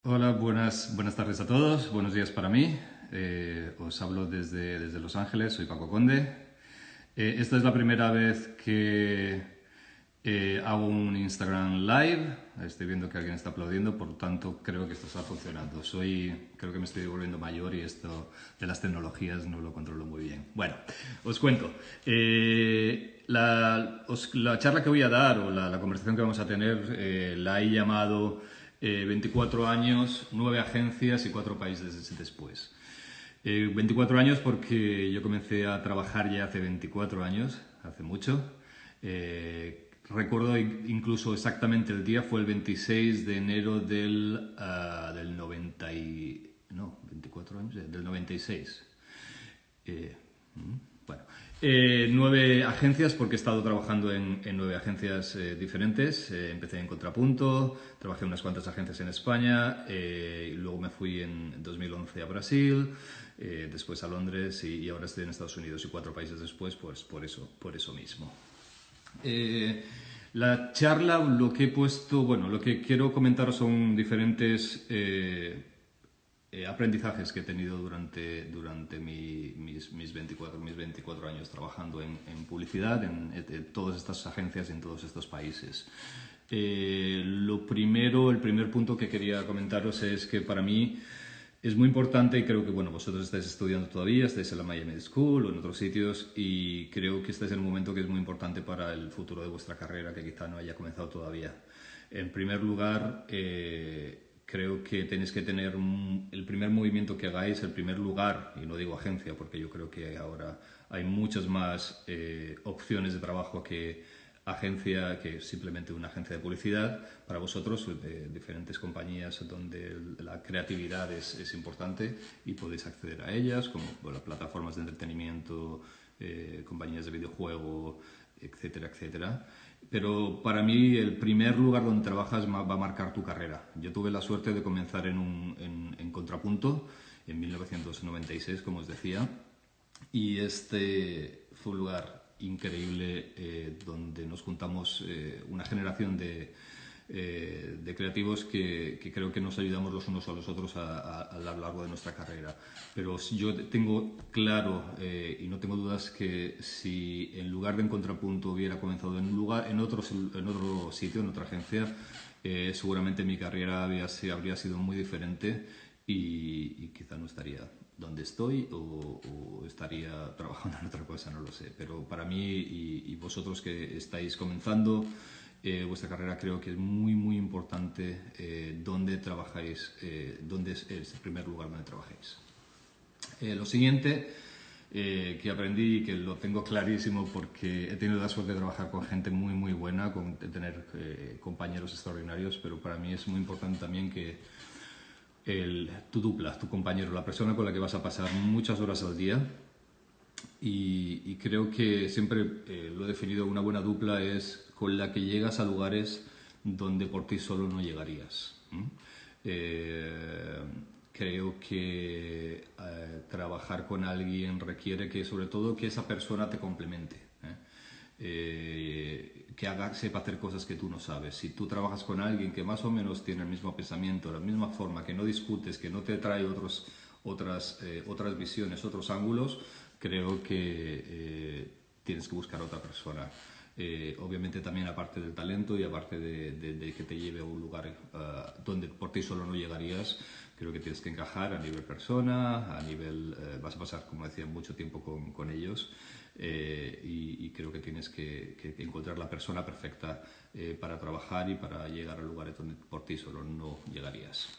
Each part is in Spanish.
Hola, buenas tardes a todos, buenos días para mí. Os hablo desde Los Ángeles, soy Paco Conde. Esta es la primera vez que hago un Instagram Live. Estoy viendo que alguien está aplaudiendo, por lo tanto creo que esto está funcionando. Creo que me estoy volviendo mayor y esto de las tecnologías no lo controlo muy bien. Bueno, os cuento. La charla que voy a dar o la conversación que vamos a tener la he llamado 24 años, 9 agencias y 4 países después. 24 años porque yo comencé a trabajar ya hace 24 años, hace mucho. Recuerdo incluso exactamente el día, fue el 26 de enero del 90 y... No, 24 años, del 96. Eh, bueno, 9 agencias porque he estado trabajando en 9 agencias diferentes. Empecé en Contrapunto, trabajé en unas cuantas agencias en España, y luego me fui en 2011 a Brasil, después a Londres y ahora estoy en Estados Unidos y 4 países después, pues por eso mismo. La charla, lo que he puesto, bueno, lo que quiero comentaros son diferentes aprendizajes que he tenido durante mis 24 años trabajando en publicidad, en todas estas agencias y en todos estos países. El primer punto que quería comentaros es que para mí es muy importante, y creo que bueno, vosotros estáis estudiando todavía, estáis en la Miami School o en otros sitios, y creo que este es el momento que es muy importante para el futuro de vuestra carrera, que quizá no haya comenzado todavía. En primer lugar, creo que tenéis que tener el primer movimiento que hagáis, el primer lugar, y no digo agencia, porque yo creo que ahora hay muchas más opciones de trabajo que simplemente una agencia de publicidad. Para vosotros, diferentes compañías donde la creatividad es importante y podéis acceder a ellas, como las plataformas de entretenimiento, compañías de videojuego, etcétera, etcétera. Pero para mí el primer lugar donde trabajas va a marcar tu carrera. Yo tuve la suerte de comenzar en Contrapunto en 1996, como os decía, y este fue un lugar increíble donde nos juntamos una generación de creativos que creo que nos ayudamos los unos a los otros a lo largo de nuestra carrera. Pero yo tengo claro y no tengo dudas que si en lugar de en Contrapunto hubiera comenzado en otro sitio, en otra agencia, seguramente mi carrera habría sido muy diferente y quizá no estaría donde estoy o estaría trabajando en otra cosa, no lo sé. Pero para mí y vosotros que estáis comenzando vuestra carrera, creo que es muy importante dónde trabajáis, dónde es el primer lugar donde trabajáis. Lo siguiente que aprendí y que lo tengo clarísimo porque he tenido la suerte de trabajar con gente muy buena, de tener compañeros extraordinarios, pero para mí es muy importante también que tu dupla, tu compañero, la persona con la que vas a pasar muchas horas al día, y creo que siempre lo he definido, una buena dupla es con la que llegas a lugares donde por ti solo no llegarías. Creo que trabajar con alguien requiere que sobre todo que esa persona te complemente. Que sepa hacer cosas que tú no sabes. Si tú trabajas con alguien que más o menos tiene el mismo pensamiento, la misma forma, que no discutes, que no te trae otras visiones, otros ángulos, creo que tienes que buscar a otra persona. Obviamente también aparte del talento y aparte de que te lleve a un lugar donde por ti solo no llegarías, creo que tienes que encajar a nivel persona, a nivel... vas a pasar, como decía, mucho tiempo con ellos. Y creo que tienes que encontrar la persona perfecta para trabajar y para llegar a lugares donde por ti solo no llegarías.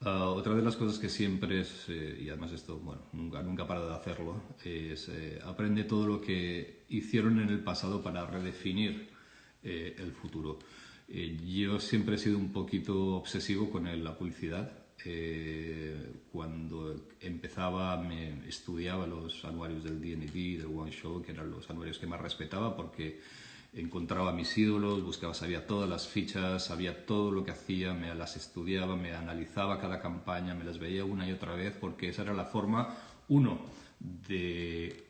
Otra de las cosas que siempre es, y además esto, bueno, nunca para de hacerlo, es aprende todo lo que hicieron en el pasado para redefinir el futuro. Yo siempre he sido un poquito obsesivo con la publicidad. Cuando empezaba me estudiaba los anuarios del D&D, del One Show, que eran los anuarios que más respetaba porque encontraba a mis ídolos, sabía todas las fichas, sabía todo lo que hacía, me las estudiaba, me analizaba cada campaña, me las veía una y otra vez porque esa era la forma, uno, de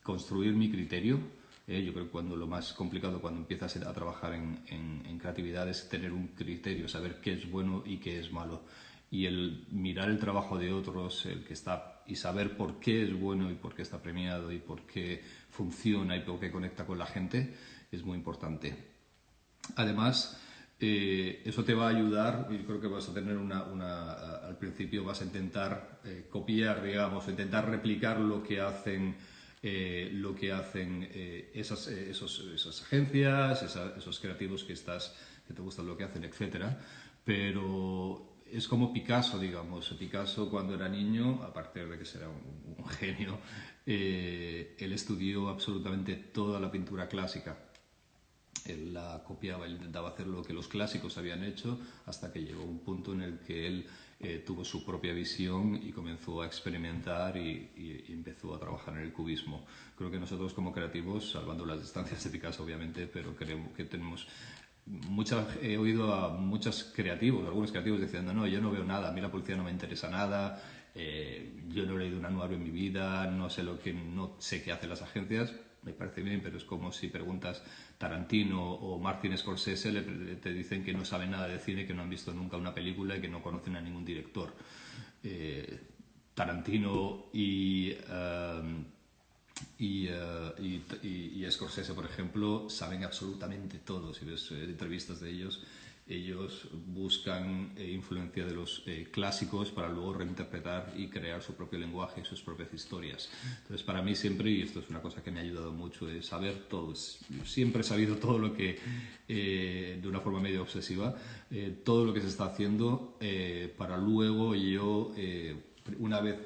construir mi criterio Yo creo que lo más complicado cuando empiezas a trabajar en creatividad es tener un criterio, saber qué es bueno y qué es malo. Y el mirar el trabajo de otros, el que está, y saber por qué es bueno y por qué está premiado y por qué funciona y por qué conecta con la gente, es muy importante. Además, eso te va a ayudar, y creo que vas a tener al principio vas a intentar copiar, digamos, intentar replicar lo que hacen esas agencias, esos creativos que te gustan lo que hacen, etcétera. Pero es como Picasso, digamos. Picasso, cuando era niño, aparte de que será un genio, él estudió absolutamente toda la pintura clásica. Él la copiaba, él intentaba hacer lo que los clásicos habían hecho, hasta que llegó un punto en el que él tuvo su propia visión y comenzó a experimentar y empezó a trabajar en el cubismo. Creo que nosotros como creativos, salvando las distancias de Picasso obviamente, pero creo que tenemos he oído a muchos creativos, algunos creativos diciendo: no, yo no veo nada, a mí la policía no me interesa nada, yo no he leído un anuario en mi vida, no sé qué hacen las agencias. Me parece bien, pero es como si preguntas Tarantino o Martin Scorsese, te dicen que no saben nada de cine, que no han visto nunca una película y que no conocen a ningún director. Tarantino y Scorsese, por ejemplo, saben absolutamente todo. Si ves entrevistas de ellos buscan influencia de los clásicos para luego reinterpretar y crear su propio lenguaje, sus propias historias. Entonces, para mí siempre, y esto es una cosa que me ha ayudado mucho, es saber todo. Siempre he sabido todo lo que, de una forma medio obsesiva, todo lo que se está haciendo para luego yo, una vez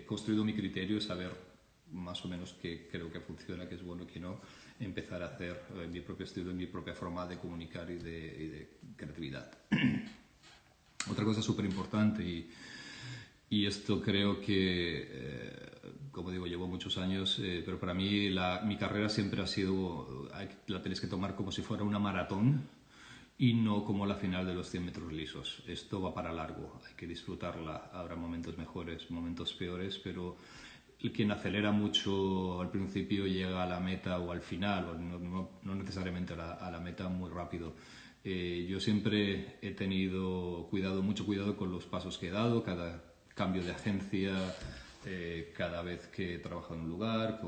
construido mi criterio, saber más o menos que creo que funciona, que es bueno, que no, empezar a hacer mi propio estilo, mi propia forma de comunicar y de creatividad. Otra cosa súper importante, y esto creo que, como digo, llevo muchos años, pero para mí mi carrera siempre ha sido, la tenéis que tomar como si fuera una maratón y no como la final de los 100 metros lisos. Esto va para largo, hay que disfrutarla. Habrá momentos mejores, momentos peores, pero quien acelera mucho al principio llega a la meta o al final, o no necesariamente a la meta muy rápido. Yo siempre he tenido mucho cuidado con los pasos que he dado, cada cambio de agencia, cada vez que he trabajado en un lugar,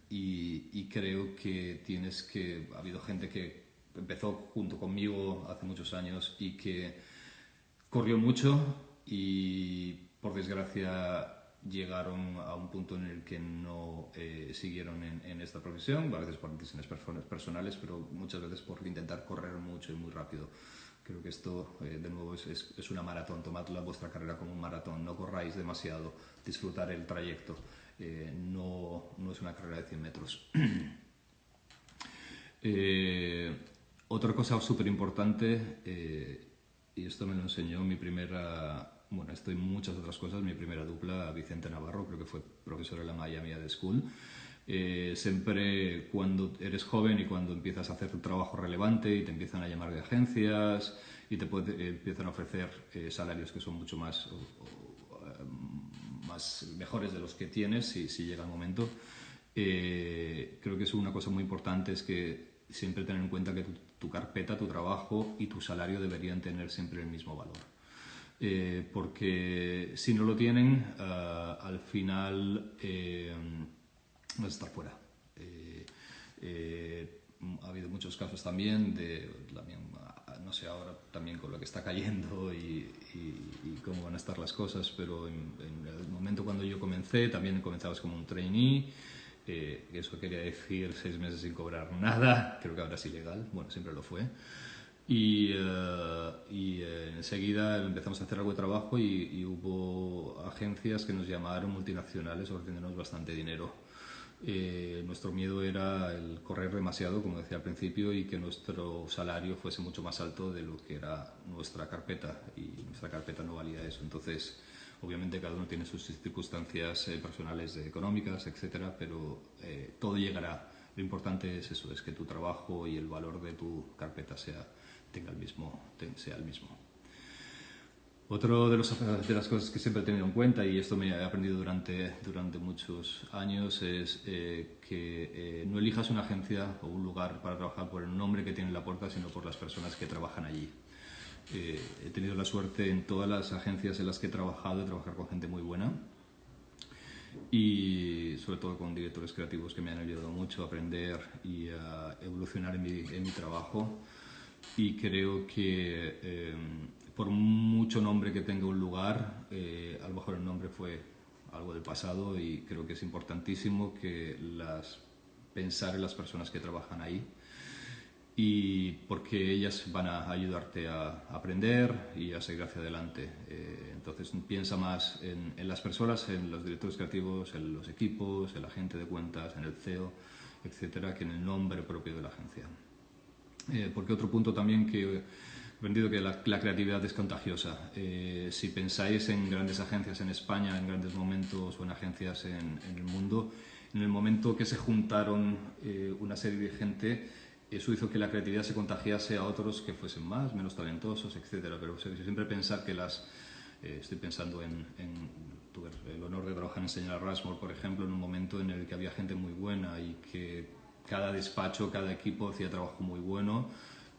y creo que ha habido gente que empezó junto conmigo hace muchos años y que corrió mucho y, por desgracia, llegaron a un punto en el que no siguieron en esta profesión, a veces por decisiones personales, pero muchas veces por intentar correr mucho y muy rápido. Creo que esto, de nuevo, es una maratón. Tomadla vuestra carrera como un maratón, no corráis demasiado, disfrutar el trayecto. No es una carrera de 100 metros. Otra cosa súper importante, y esto me lo enseñó bueno, esto y muchas otras cosas, mi primera dupla, Vicente Navarro, creo que fue profesor en la Miami Ed School. Siempre cuando eres joven y cuando empiezas a hacer un trabajo relevante y te empiezan a llamar de agencias y te empiezan a ofrecer salarios que son mucho más mejores de los que tienes si llega el momento, creo que es una cosa muy importante, es que siempre tener en cuenta que tu carpeta, tu trabajo y tu salario deberían tener siempre el mismo valor. Porque si no lo tienen, al final vas a estar fuera. Ha habido muchos casos también no sé ahora también con lo que está cayendo y cómo van a estar las cosas, pero en el momento cuando yo comencé, también comenzabas como un trainee. Eso quería decir 6 meses sin cobrar nada, creo que ahora es ilegal, bueno, siempre lo fue. Y enseguida empezamos a hacer algo de trabajo y hubo agencias que nos llamaron, multinacionales, ofreciéndonos bastante dinero. Nuestro miedo era el correr demasiado, como decía al principio, y que nuestro salario fuese mucho más alto de lo que era nuestra carpeta, y nuestra carpeta no valía eso. Entonces, obviamente cada uno tiene sus circunstancias personales, económicas, etcétera, pero todo llegará. Lo importante es eso, es que tu trabajo y el valor de tu carpeta sea el mismo. Otro de las cosas que siempre he tenido en cuenta, y esto me he aprendido durante muchos años, es que no elijas una agencia o un lugar para trabajar por el nombre que tiene en la puerta, sino por las personas que trabajan allí. He tenido la suerte en todas las agencias en las que he trabajado de trabajar con gente muy buena y sobre todo con directores creativos que me han ayudado mucho a aprender y a evolucionar en mi trabajo. Y creo que por mucho nombre que tenga un lugar, a lo mejor el nombre fue algo del pasado y creo que es importantísimo pensar en las personas que trabajan ahí y porque ellas van a ayudarte a aprender y a seguir hacia adelante. Entonces piensa más en las personas, en los directores creativos, en los equipos, en la gente de cuentas, en el CEO, etcétera, que en el nombre propio de la agencia. Porque otro punto también que he aprendido que la creatividad es contagiosa. Si pensáis en grandes agencias en España, en grandes momentos o en agencias en el mundo, en el momento que se juntaron una serie de gente, eso hizo que la creatividad se contagiase a otros que fuesen más, menos talentosos, etcétera. Pero siempre pensar que estoy pensando tuve el honor de trabajar en Señal Rushmore, por ejemplo, en un momento en el que había gente muy buena y que cada despacho, cada equipo hacía trabajo muy bueno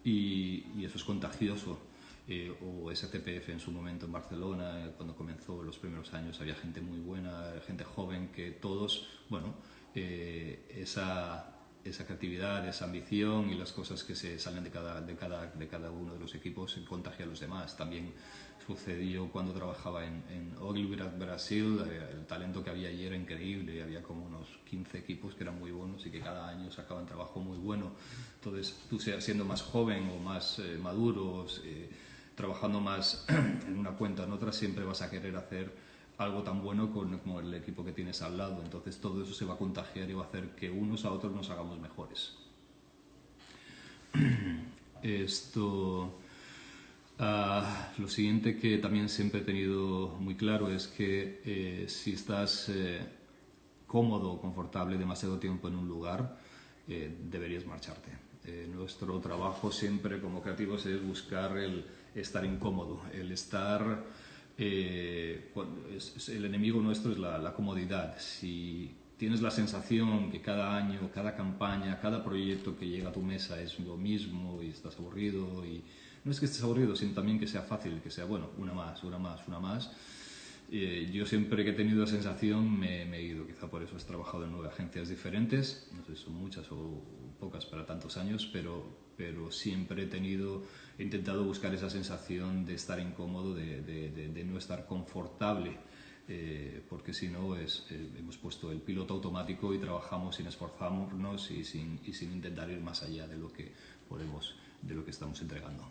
y eso es contagioso. O SCPF en su momento en Barcelona, cuando comenzó los primeros años, había gente muy buena, gente joven, que todos, bueno, esa creatividad, esa ambición y las cosas que se salen de cada uno de los equipos se contagian a los demás. También sucedió cuando trabajaba en Ogilvy, Brasil, el talento que había allí era increíble, había como unos 15 equipos que eran muy buenos y que cada año sacaban trabajo muy bueno. Entonces, tú siendo más joven o más maduros, trabajando más en una cuenta o en otra, siempre vas a querer hacer algo tan bueno como el equipo que tienes al lado. Entonces todo eso se va a contagiar y va a hacer que unos a otros nos hagamos mejores. Lo siguiente que también siempre he tenido muy claro es que si estás cómodo o confortable demasiado tiempo en un lugar, deberías marcharte. Nuestro trabajo siempre como creativos es buscar el estar incómodo, el estar... el enemigo nuestro es la comodidad. Si tienes la sensación que cada año, cada campaña, cada proyecto que llega a tu mesa es lo mismo y estás aburrido, y no es que estés aburrido, sino también que sea fácil, que sea, bueno, una más, yo siempre que he tenido la sensación me he ido. Quizá por eso has trabajado en 9 agencias diferentes, no sé si son muchas o pocas para tantos años, pero siempre he intentado buscar esa sensación de estar incómodo, de no estar confortable, porque si no hemos puesto el piloto automático y trabajamos sin esforzarnos y sin intentar ir más allá de lo que podemos, de lo que estamos entregando.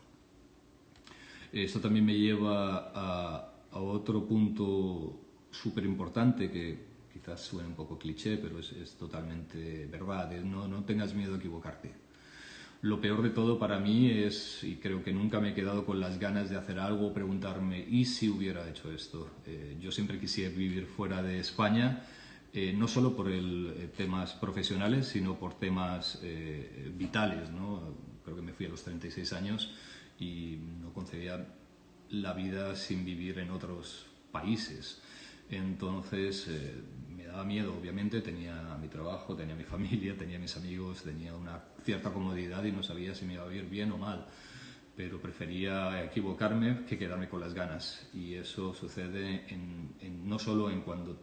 Esto también me lleva a otro punto súper importante que quizás suene un poco cliché, pero es totalmente verdad. No tengas miedo a equivocarte. Lo peor de todo para mí es, y creo que nunca me he quedado con las ganas de hacer algo, preguntarme, ¿y si hubiera hecho esto? Yo siempre quisiera vivir fuera de España, no solo por temas profesionales, sino por temas vitales, ¿no? Creo que me fui a los 36 años y no concebía la vida sin vivir en otros países. Entonces me daba miedo, obviamente, tenía mi trabajo, tenía mi familia, tenía mis amigos, tenía una cierta comodidad y no sabía si me iba a ir bien o mal, pero prefería equivocarme que quedarme con las ganas. Y eso sucede no solo en cuando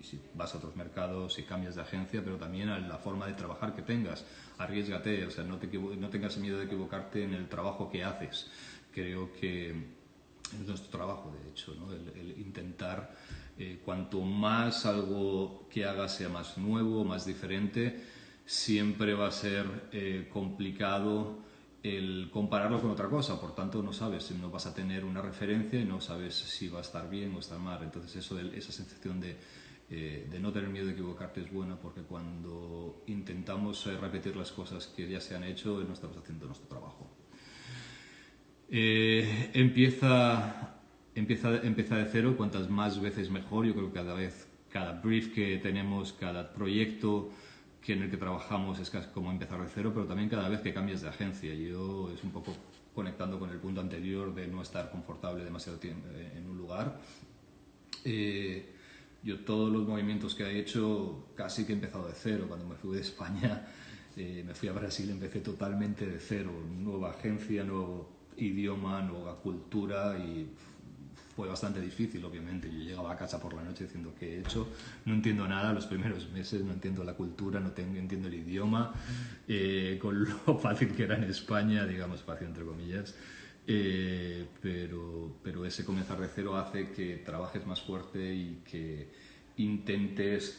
si vas a otros mercados, si cambias de agencia, pero también a la forma de trabajar que tengas. Arriésgate, o sea, no tengas miedo de equivocarte en el trabajo que haces. Creo que es nuestro trabajo, de hecho, ¿no? el intentar, cuanto más algo que hagas sea más nuevo, más diferente, siempre va a ser complicado el compararlo con otra cosa. Por tanto, no sabes, no vas a tener una referencia y no sabes si va a estar bien o estar mal. Entonces esa sensación de no tener miedo de equivocarte es buena, porque cuando intentamos repetir las cosas que ya se han hecho, no estamos haciendo nuestro trabajo. Empieza de cero, cuantas más veces mejor. Yo creo que cada brief que tenemos, cada proyecto en el que trabajamos es casi como empezar de cero, pero también cada vez que cambias de agencia. Es un poco conectando con el punto anterior de no estar confortable demasiado tiempo en un lugar. Yo todos los movimientos que he hecho casi que he empezado de cero. Cuando me fui de España, me fui a Brasil, empecé totalmente de cero. Nueva agencia, nuevo idioma, nueva cultura y fue bastante difícil, obviamente. Yo llegaba a casa por la noche diciendo ¿qué he hecho? No entiendo nada los primeros meses, no entiendo la cultura, no entiendo el idioma, con lo fácil que era en España, digamos fácil entre comillas. Pero ese comenzar de cero hace que trabajes más fuerte y que intentes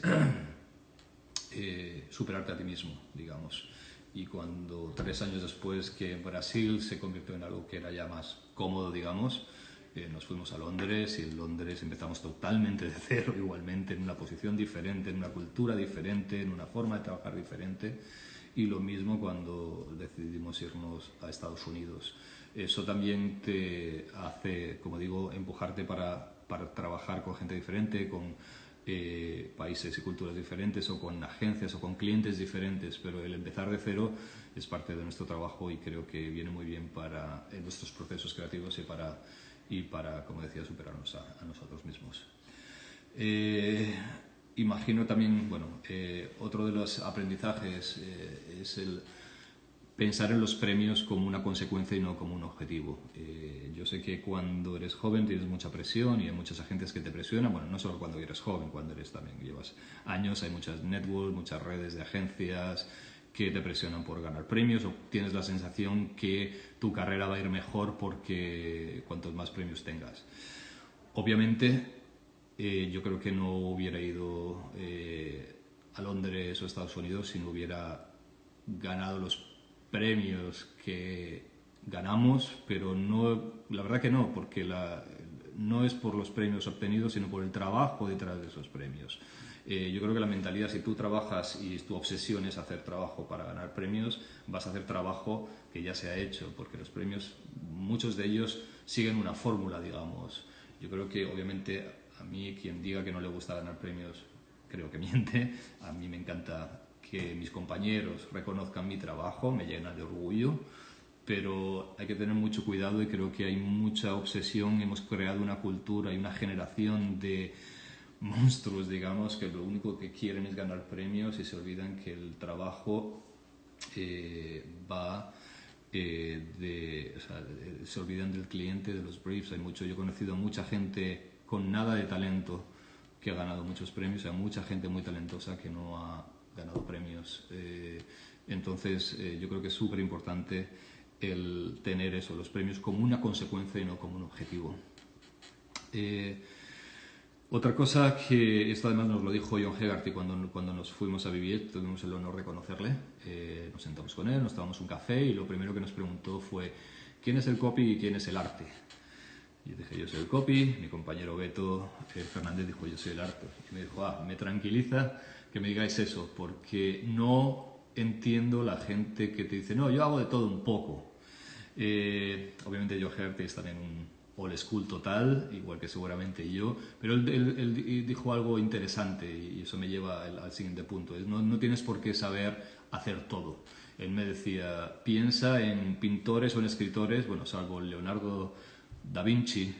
superarte a ti mismo, digamos. Y cuando 3 años después que Brasil se convirtió en algo que era ya más cómodo, digamos, nos fuimos a Londres y en Londres empezamos totalmente de cero, igualmente en una posición diferente, en una cultura diferente, en una forma de trabajar diferente. Y lo mismo cuando decidimos irnos a Estados Unidos. Eso también te hace, como digo, empujarte para trabajar con gente diferente, con países y culturas diferentes, o con agencias o con clientes diferentes, pero el empezar de cero es parte de nuestro trabajo y creo que viene muy bien para nuestros procesos creativos y para, como decía, superarnos a nosotros mismos. Imagino también, bueno, otro de los aprendizajes es el pensar en los premios como una consecuencia y no como un objetivo. Yo sé que cuando eres joven tienes mucha presión y hay muchas agencias que te presionan, bueno, no solo cuando eres joven, cuando eres también llevas años, hay muchas networks, muchas redes de agencias que te presionan por ganar premios, o tienes la sensación que tu carrera va a ir mejor porque cuantos más premios tengas. Obviamente, yo creo que no hubiera ido a Londres o Estados Unidos si no hubiera ganado los premios que ganamos, pero no, la verdad que no, porque no es por los premios obtenidos, sino por el trabajo detrás de esos premios. Yo creo que la mentalidad, si tú trabajas y tu obsesión es hacer trabajo para ganar premios, vas a hacer trabajo que ya se ha hecho, porque los premios, muchos de ellos siguen una fórmula, digamos. Yo creo que obviamente a mí quien diga que no le gusta ganar premios, creo que miente. A mí me encanta que mis compañeros reconozcan mi trabajo, me llena de orgullo, pero hay que tener mucho cuidado y creo que hay mucha obsesión. Hemos creado una cultura y una generación de monstruos, digamos, que lo único que quieren es ganar premios y se olvidan que el trabajo va o sea, se olvidan del cliente, de los briefs. Yo he conocido a mucha gente con nada de talento que ha ganado muchos premios, hay mucha gente muy talentosa que no ha ganado premios. Entonces yo creo que es súper importante el tener eso, los premios como una consecuencia y no como un objetivo. Otra cosa que, esto además nos lo dijo John Hegarty cuando nos fuimos a vivir, tuvimos el honor de conocerle, nos sentamos con él, nos tomamos un café y lo primero que nos preguntó fue ¿quién es el copy y quién es el arte? Yo dije, yo soy el copy, mi compañero Beto Fernández dijo, yo soy el arte. Y me dijo, me tranquiliza que me digáis eso, porque no entiendo la gente que te dice, no, yo hago de todo un poco. Obviamente Joe Hegarty es también un old school total, igual que seguramente yo, pero él dijo algo interesante y eso me lleva al siguiente punto. No tienes por qué saber hacer todo. Él me decía, piensa en pintores o en escritores, bueno, salvo Leonardo da Vinci,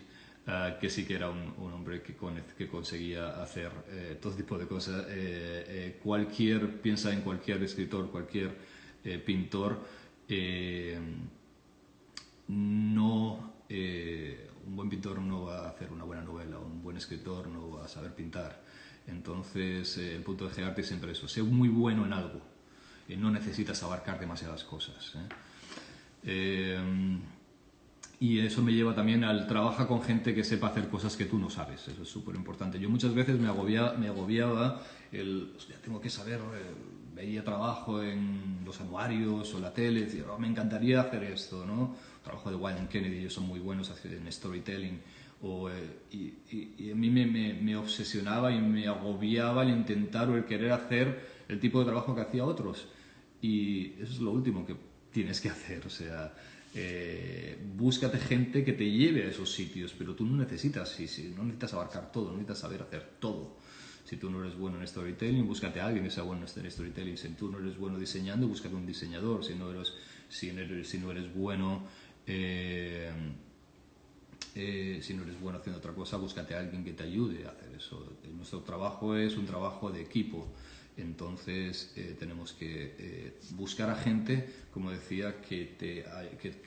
que sí que era un hombre que conseguía hacer todo tipo de cosas. Piensa en cualquier escritor, cualquier pintor, un buen pintor no va a hacer una buena novela, un buen escritor no va a saber pintar. Entonces, el punto de Hegarty es siempre eso, sé muy bueno en algo, no necesitas abarcar demasiadas cosas. Y eso me lleva también al trabajar con gente que sepa hacer cosas que tú no sabes. Eso es súper importante. Yo muchas veces me agobiaba hostia, tengo que saber, veía trabajo en los anuarios o la tele, decía, me encantaría hacer esto, ¿no? Trabajo de Wyden Kennedy, ellos son muy buenos en storytelling. Y a mí me obsesionaba y me agobiaba el intentar o el querer hacer el tipo de trabajo que hacía otros. Y eso es lo último que tienes que hacer, o sea, búscate gente que te lleve a esos sitios, pero tú no necesitas, no necesitas abarcar todo, no necesitas saber hacer todo. Si tú no eres bueno en storytelling, búscate a alguien que sea bueno en storytelling. Si tú no eres bueno diseñando, búscate un diseñador. Si no eres bueno Si no eres bueno haciendo otra cosa, búscate a alguien que te ayude a hacer eso. Nuestro trabajo es un trabajo de equipo. Entonces tenemos que buscar a gente, como decía, que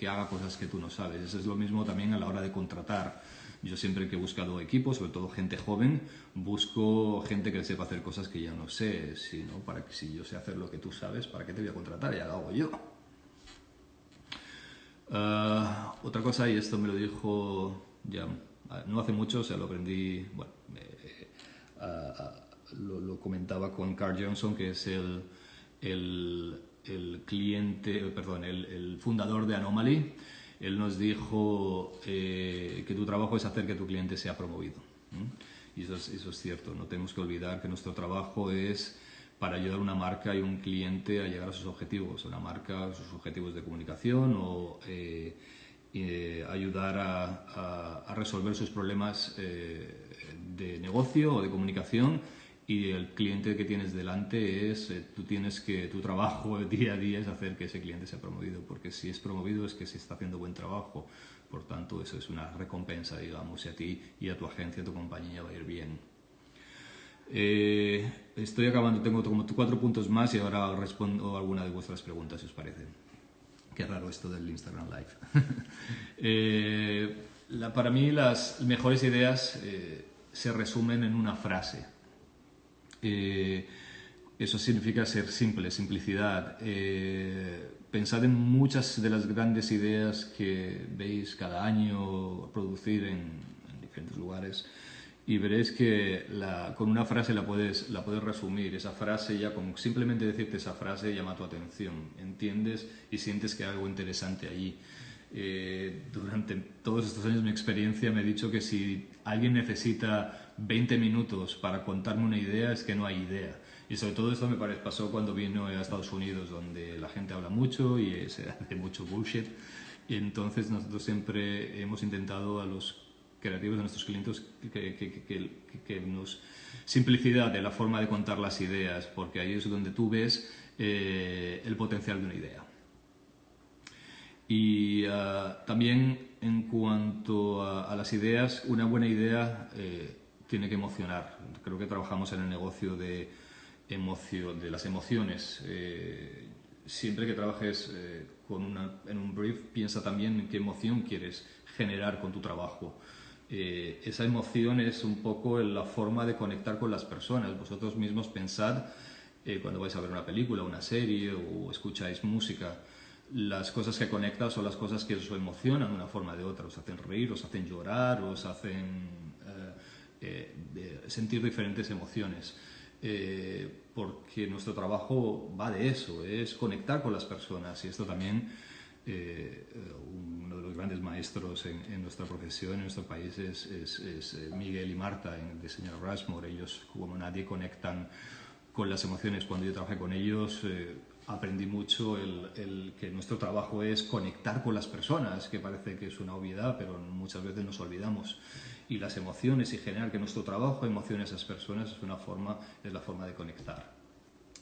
haga cosas que tú no sabes. Eso es lo mismo también a la hora de contratar. Yo siempre que he buscado equipos, sobre todo gente joven, busco gente que sepa hacer cosas que ya no sé. Para que si yo sé hacer lo que tú sabes, ¿para qué te voy a contratar? Ya lo hago yo. Otra cosa, y esto me lo dijo ya no hace mucho, o sea, lo aprendí, bueno, lo comentaba con Carl Johnson, que es el cliente, perdón, el fundador de Anomaly. Él nos dijo que tu trabajo es hacer que tu cliente sea promovido. Y eso es cierto, no tenemos que olvidar que nuestro trabajo es para ayudar a una marca y un cliente a llegar a sus objetivos, una marca a sus objetivos de comunicación o ayudar a resolver sus problemas de negocio o de comunicación, y el cliente que tienes delante es, tu trabajo día a día es hacer que ese cliente sea promovido, porque si es promovido es que se está haciendo buen trabajo, por tanto eso es una recompensa, digamos, y a ti y a tu agencia, a tu compañía va a ir bien. Estoy acabando, tengo como 4 puntos más y ahora respondo a alguna de vuestras preguntas, si os parece. Qué raro esto del Instagram Live. Para mí las mejores ideas se resumen en una frase. Eso significa ser simple, simplicidad. Pensad en muchas de las grandes ideas que veis cada año producir en diferentes lugares, y veréis que con una frase la puedes resumir. Esa frase, ya con simplemente decirte esa frase, llama tu atención, entiendes y sientes que hay algo interesante allí. Durante todos estos años mi experiencia me ha dicho que si alguien necesita 20 minutos para contarme una idea, es que no hay idea. Y sobre todo esto me pasó cuando vino a Estados Unidos, donde la gente habla mucho y se hace mucho bullshit. Y entonces nosotros siempre hemos intentado a los creativos, de nuestros clientes, que nos simplicidad de la forma de contar las ideas, porque ahí es donde tú ves el potencial de una idea. Y también en cuanto a las ideas, una buena idea tiene que emocionar. Creo que trabajamos en el negocio de las emociones. Siempre que trabajes en un brief, piensa también en qué emoción quieres generar con tu trabajo. Esa emoción es un poco la forma de conectar con las personas. Vosotros mismos pensad cuando vais a ver una película, una serie o escucháis música, las cosas que conectan son las cosas que os emocionan de una forma o de otra, os hacen reír, os hacen llorar, os hacen sentir diferentes emociones. Porque nuestro trabajo va de eso, es conectar con las personas, y esto también uno de los grandes maestros en nuestra profesión, en nuestro país, es Miguel y Marta en el diseño Rushmore. Ellos como nadie conectan con las emociones. Cuando yo trabajé con ellos aprendí mucho que nuestro trabajo es conectar con las personas, que parece que es una obviedad, pero muchas veces nos olvidamos. Y las emociones, y generar que nuestro trabajo emocione a esas personas, es la forma de conectar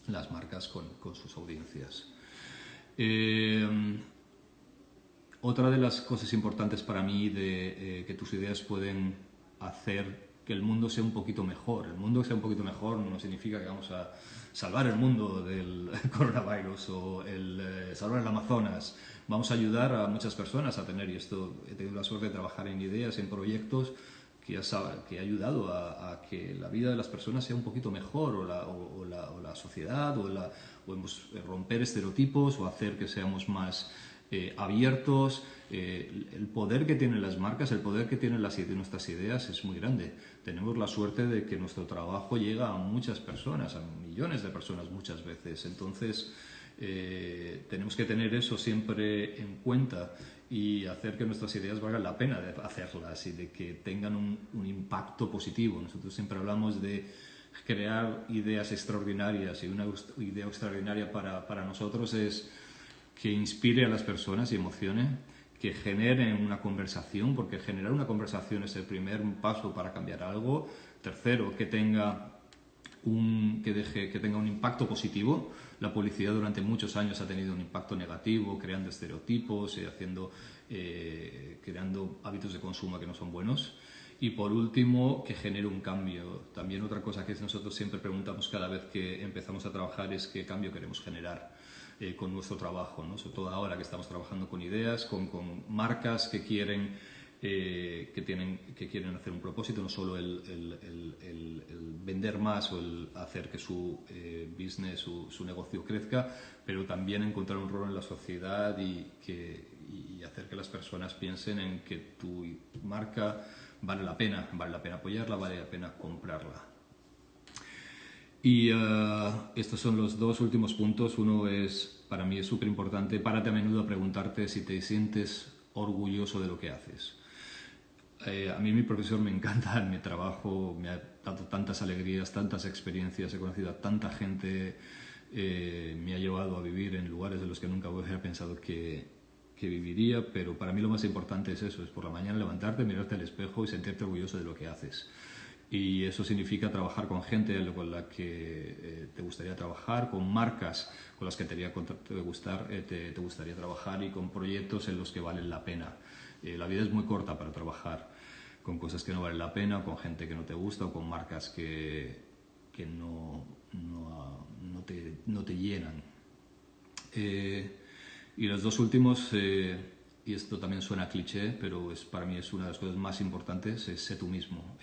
las marcas con sus audiencias. Otra de las cosas importantes para mí que tus ideas pueden hacer que el mundo sea un poquito mejor. El mundo sea un poquito mejor no significa que vamos a salvar el mundo del coronavirus o salvar el Amazonas. Vamos a ayudar a muchas personas a tener, y esto he tenido la suerte de trabajar en ideas, en proyectos que ha ayudado a que la vida de las personas sea un poquito mejor, o la sociedad, o romper estereotipos, o hacer que seamos más abiertos. El poder que tienen las marcas, el poder que tienen nuestras ideas es muy grande. Tenemos la suerte de que nuestro trabajo llega a muchas personas, a millones de personas muchas veces. Entonces tenemos que tener eso siempre en cuenta y hacer que nuestras ideas valgan la pena de hacerlas y de que tengan un impacto positivo. Nosotros siempre hablamos de crear ideas extraordinarias, y una idea extraordinaria para nosotros es que inspire a las personas y emocione, que genere una conversación, porque generar una conversación es el primer paso para cambiar algo. Tercero, que tenga un impacto positivo. La publicidad durante muchos años ha tenido un impacto negativo, creando estereotipos y haciendo creando hábitos de consumo que no son buenos. Y por último, que genere un cambio. También otra cosa que nosotros siempre preguntamos cada vez que empezamos a trabajar es qué cambio queremos generar con nuestro trabajo, ¿no? Sobre todo ahora que estamos trabajando con ideas, con marcas que quieren hacer un propósito, no solo el vender más o el hacer que su business, su negocio crezca, pero también encontrar un rol en la sociedad y hacer que las personas piensen en que tu marca vale la pena apoyarla, vale la pena comprarla. Y estos son los dos últimos puntos. Uno es, para mí es súper importante, párate a menudo a preguntarte si te sientes orgulloso de lo que haces. A mí mi profesión me encanta, mi trabajo me ha dado tantas alegrías, tantas experiencias, he conocido a tanta gente, me ha llevado a vivir en lugares de los que nunca hubiera pensado que viviría, pero para mí lo más importante es eso, es por la mañana levantarte, mirarte al espejo y sentirte orgulloso de lo que haces. Y eso significa trabajar con gente con la que te gustaría trabajar, con marcas con las que te gustaría trabajar y con proyectos en los que valen la pena. La vida es muy corta para trabajar con cosas que no valen la pena, o con gente que no te gusta, o con marcas que no te llenan. Y los dos últimos, y esto también suena cliché, pero para mí es una de las cosas más importantes, es ser tú mismo.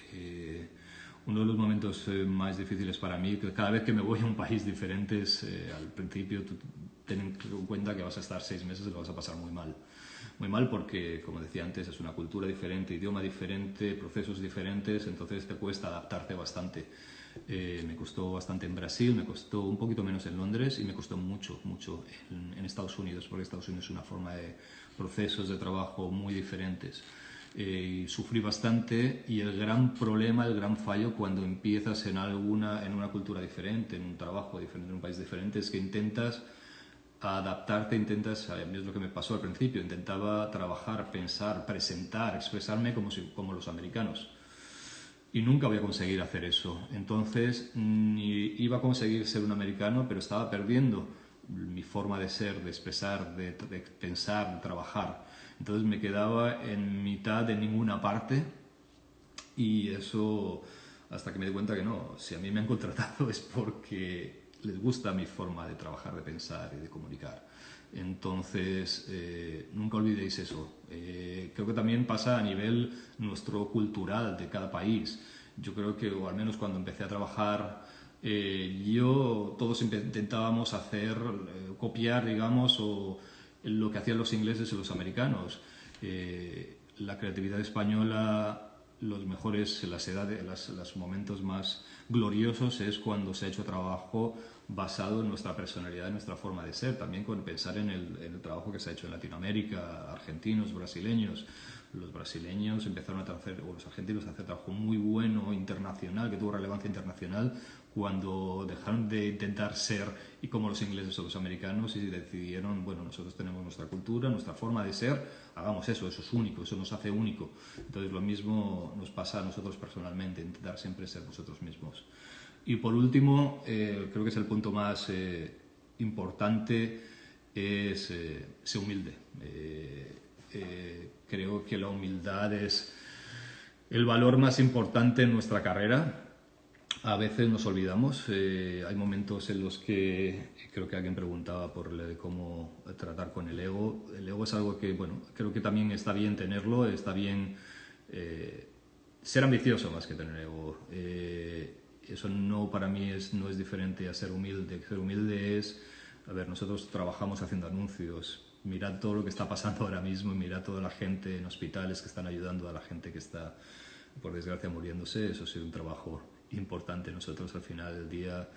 Uno de los momentos más difíciles para mí, que cada vez que me voy a un país diferente, al principio ten en cuenta que vas a estar 6 meses y lo vas a pasar muy mal. Muy mal porque, como decía antes, es una cultura diferente, idioma diferente, procesos diferentes, entonces te cuesta adaptarte bastante. Me costó bastante en Brasil, me costó un poquito menos en Londres y me costó mucho en Estados Unidos, porque Estados Unidos es una forma de procesos de trabajo muy diferentes. Y sufrí bastante, y el gran problema, el gran fallo cuando empiezas en una cultura diferente, en un trabajo diferente, en un país diferente, es que intentas adaptarte, a mí es lo que me pasó al principio, intentaba trabajar, pensar, presentar, expresarme como los americanos. Y nunca voy a conseguir hacer eso. Entonces, ni iba a conseguir ser un americano, pero estaba perdiendo mi forma de ser, de expresar, de pensar, de trabajar. Entonces me quedaba en mitad de ninguna parte, y eso, hasta que me di cuenta que no, si a mí me han contratado es porque les gusta mi forma de trabajar, de pensar y de comunicar. Entonces, nunca olvidéis eso. Creo que también pasa a nivel nuestro cultural de cada país. Yo creo que, o al menos cuando empecé a trabajar, todos intentábamos copiar, digamos, o lo que hacían los ingleses y los americanos. La creatividad española, los momentos más gloriosos es cuando se ha hecho trabajo basado en nuestra personalidad, en nuestra forma de ser. También con pensar en el trabajo que se ha hecho en Latinoamérica, argentinos, brasileños. Los brasileños empezaron los argentinos a hacer trabajo muy bueno, internacional, que tuvo relevancia internacional, cuando dejaron de intentar ser y como los ingleses o los americanos y decidieron, bueno, nosotros tenemos nuestra cultura, nuestra forma de ser, hagamos eso es único, eso nos hace único. Entonces lo mismo nos pasa a nosotros personalmente, intentar siempre ser nosotros mismos. Y por último, creo que es el punto más importante, es ser humilde. Creo que la humildad es el valor más importante en nuestra carrera. A veces nos olvidamos, hay momentos en los que creo que alguien preguntaba por cómo tratar con el ego. El ego es algo que, bueno, creo que también está bien tenerlo, está bien ser ambicioso más que tener ego. Eso para mí no es diferente a ser humilde. Ser humilde es, a ver, nosotros trabajamos haciendo anuncios, mirad todo lo que está pasando ahora mismo y mirad toda la gente en hospitales que están ayudando a la gente que está, por desgracia, muriéndose. Eso ha sido un trabajo importante. Nosotros al final del día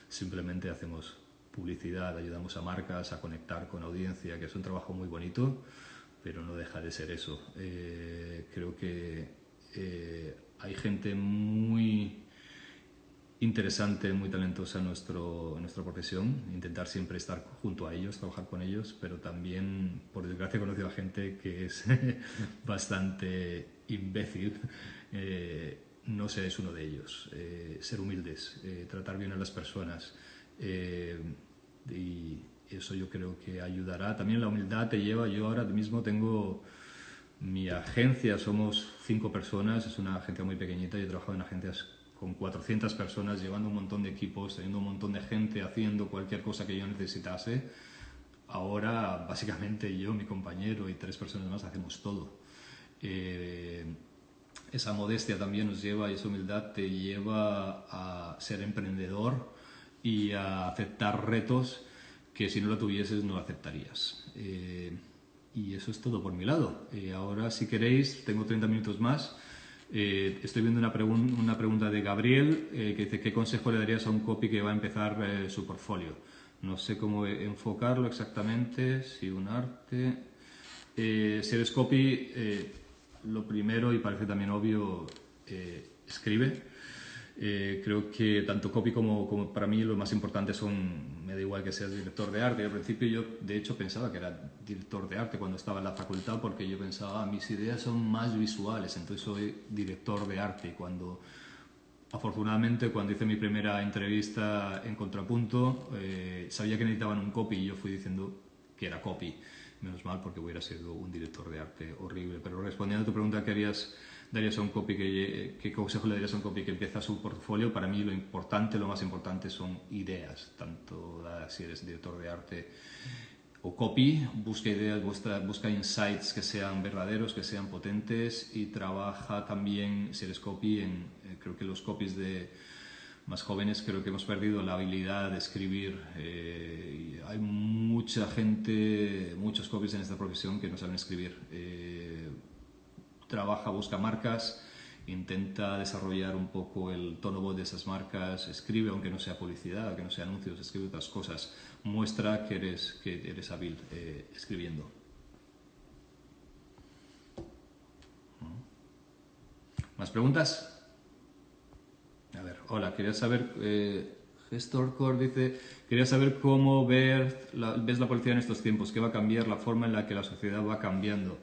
simplemente hacemos publicidad, ayudamos a marcas a conectar con audiencia, que es un trabajo muy bonito, pero no deja de ser eso. Creo que hay gente muy interesante, muy talentosa en nuestra profesión, intentar siempre estar junto a ellos, trabajar con ellos, pero también, por desgracia, he conocido a gente que es bastante imbécil. No seáis uno de ellos. Ser humildes, tratar bien a las personas, y eso yo creo que ayudará. También la humildad te lleva, yo ahora mismo tengo Mi agencia somos 5 personas, es una agencia muy pequeñita. Yo he trabajado en agencias con 400 personas, llevando un montón de equipos, teniendo un montón de gente haciendo cualquier cosa que yo necesitase. Ahora, básicamente, yo, mi compañero y 3 personas más hacemos todo. Esa modestia también nos lleva, y esa humildad te lleva a ser emprendedor y a aceptar retos que si no lo tuvieses no aceptarías. Y eso es todo por mi lado. Ahora, si queréis, tengo 30 minutos más. Estoy viendo una pregunta de Gabriel que dice: ¿qué consejo le darías a un copy que va a empezar su portfolio? No sé cómo enfocarlo exactamente, si un arte... si eres copy, lo primero, y parece también obvio, escribe. Creo que tanto copy como para mí lo más importante son, me da igual que seas director de arte. Al principio yo de hecho pensaba que era director de arte cuando estaba en la facultad, porque yo pensaba, mis ideas son más visuales, entonces soy director de arte. Y cuando, afortunadamente, cuando hice mi primera entrevista en Contrapunto, sabía que necesitaban un copy y yo fui diciendo que era copy. Menos mal, porque hubiera sido un director de arte horrible. Pero respondiendo a tu pregunta, ¿qué darías a un copy qué consejo le darías a un copy que empieza su portfolio? Para mí lo más importante son ideas. Tanto si eres director de arte o copy, busca ideas, busca insights que sean verdaderos, que sean potentes, y trabaja también, si eres copy, creo que los copies más jóvenes creo que hemos perdido la habilidad de escribir. Hay mucha gente, muchos copies en esta profesión que no saben escribir. Trabaja, busca marcas, intenta desarrollar un poco el tono voz de esas marcas, escribe, aunque no sea publicidad, aunque no sea anuncios, escribe otras cosas, muestra que eres hábil escribiendo. ¿Más preguntas? A ver, hola, quería saber, Gestorcore dice, quería saber cómo ves la policía en estos tiempos, qué va a cambiar, la forma en la que la sociedad va cambiando.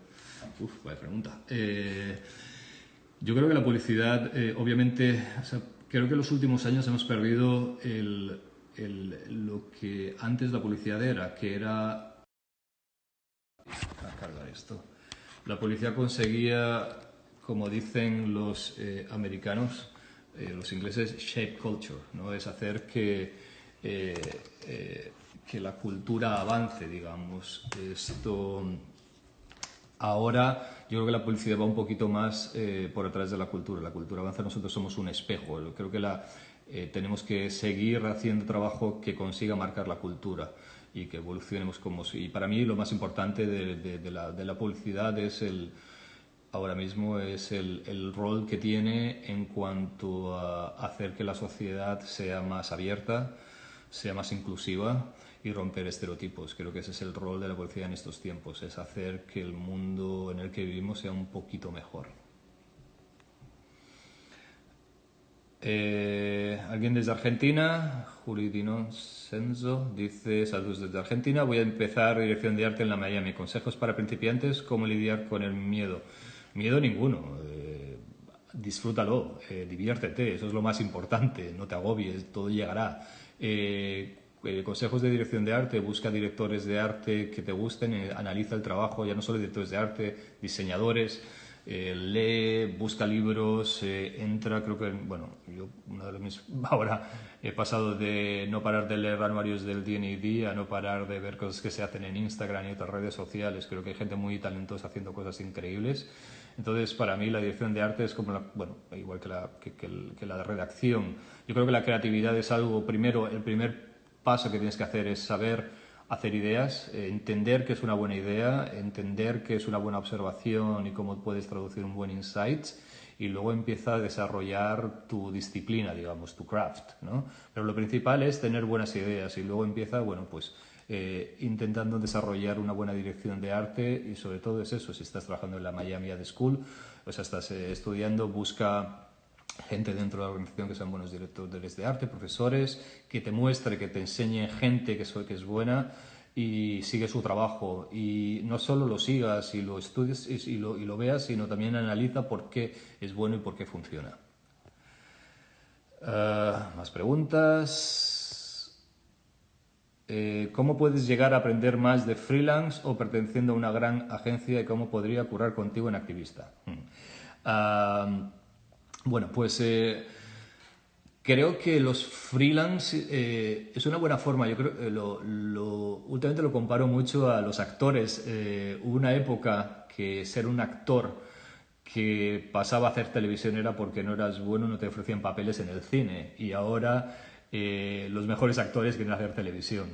Uf, vaya pregunta. Yo creo que la publicidad, obviamente, o sea, creo que en los últimos años hemos perdido lo que antes la publicidad era, que era... A cargar esto. La publicidad conseguía, como dicen los americanos, los ingleses, shape culture, ¿no? Es hacer que la cultura avance, digamos. Esto... Ahora yo creo que la publicidad va un poquito más por detrás de la cultura. La cultura avanza, nosotros somos un espejo. Creo que tenemos que seguir haciendo trabajo que consiga marcar la cultura y que evolucionemos como... Y para mí lo más importante de la publicidad es ahora mismo es el rol que tiene en cuanto a hacer que la sociedad sea más abierta, sea más inclusiva y romper estereotipos. Creo que ese es el rol de la publicidad en estos tiempos, es hacer que el mundo en el que vivimos sea un poquito mejor. Alguien desde Argentina, Juridino Senzo, dice: saludos desde Argentina, voy a empezar dirección de arte en la Miami. Consejos para principiantes, cómo lidiar con el miedo. Miedo ninguno, disfrútalo, diviértete, eso es lo más importante, no te agobies, todo llegará. Consejos de dirección de arte: busca directores de arte que te gusten, analiza el trabajo, ya no solo directores de arte, diseñadores. Lee, busca libros, entra, creo que, bueno, yo ahora he pasado de no parar de leer anuarios del D&D a no parar de ver cosas que se hacen en Instagram y otras redes sociales. Creo que hay gente muy talentosa haciendo cosas increíbles. Entonces, para mí la dirección de arte es como, bueno, igual que la redacción. Yo creo que la creatividad es algo, primero, el primer paso que tienes que hacer es saber hacer ideas, entender qué es una buena idea, entender qué es una buena observación y cómo puedes traducir un buen insight, y luego empieza a desarrollar tu disciplina, digamos, tu craft, ¿no? Pero lo principal es tener buenas ideas y luego empieza, bueno, pues intentando desarrollar una buena dirección de arte, y sobre todo es eso, si estás trabajando en la Miami Art School, o sea, estás estudiando, busca gente dentro de la organización que sean buenos directores de arte, profesores, que te muestre, que te enseñe gente que es buena, y sigue su trabajo. Y no solo lo sigas y lo estudies y lo veas, sino también analiza por qué es bueno y por qué funciona. Más preguntas. ¿cómo puedes llegar a aprender más de freelance o perteneciendo a una gran agencia y cómo podría currar contigo en activista? Bueno, pues creo que los freelance es una buena forma. Yo creo últimamente lo comparo mucho a los actores. Hubo una época que ser un actor que pasaba a hacer televisión era porque no eras bueno, no te ofrecían papeles en el cine. Y ahora los mejores actores quieren hacer televisión.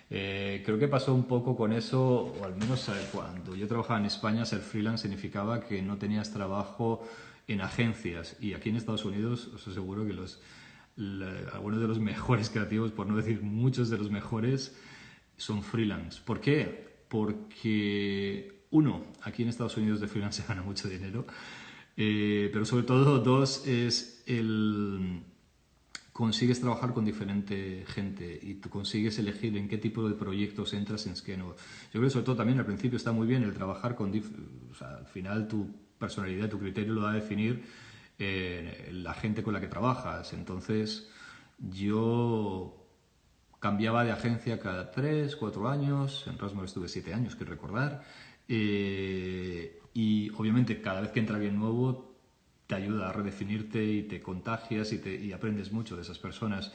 Creo que pasó un poco con eso, o al menos cuando yo trabajaba en España, ser freelance significaba que no tenías trabajo en agencias. Y aquí en Estados Unidos os aseguro que algunos de los mejores creativos, por no decir muchos de los mejores, son freelance. ¿Por qué? Porque, uno, aquí en Estados Unidos de freelance se gana mucho dinero, pero sobre todo, dos, consigues trabajar con diferente gente y tú consigues elegir en qué tipo de proyectos entras, en qué no. Yo creo que sobre todo también al principio está muy bien el trabajar con... o sea, al final tu personalidad, tu criterio lo va a definir la gente con la que trabajas. Entonces yo cambiaba de agencia cada 3, 4 años. En Rasmor estuve 7 años, quiero recordar. Y obviamente cada vez que entra alguien nuevo te ayuda a redefinirte y te contagias y aprendes mucho de esas personas.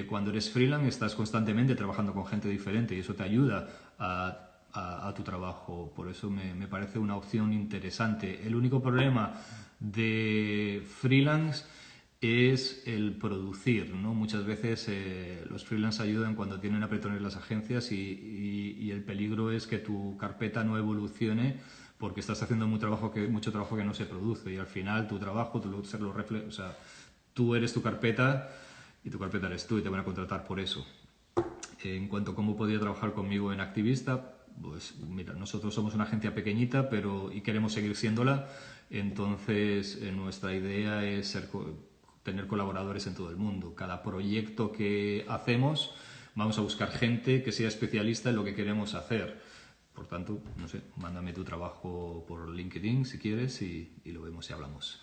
Cuando eres freelance estás constantemente trabajando con gente diferente y eso te ayuda a tu trabajo. Por eso me parece una opción interesante. El único problema de freelance es el producir, ¿no? Muchas veces los freelance ayudan cuando tienen apretones las agencias y el peligro es que tu carpeta no evolucione porque estás haciendo mucho trabajo que no se produce y al final tu trabajo, o sea, tú eres tu carpeta y tu carpeta eres tú y te van a contratar por eso. En cuanto a cómo podía trabajar conmigo en activista, pues mira, nosotros somos una agencia pequeñita y queremos seguir siéndola, entonces nuestra idea es tener colaboradores en todo el mundo. Cada proyecto que hacemos vamos a buscar gente que sea especialista en lo que queremos hacer. Por tanto, no sé, mándame tu trabajo por LinkedIn si quieres y lo vemos y hablamos.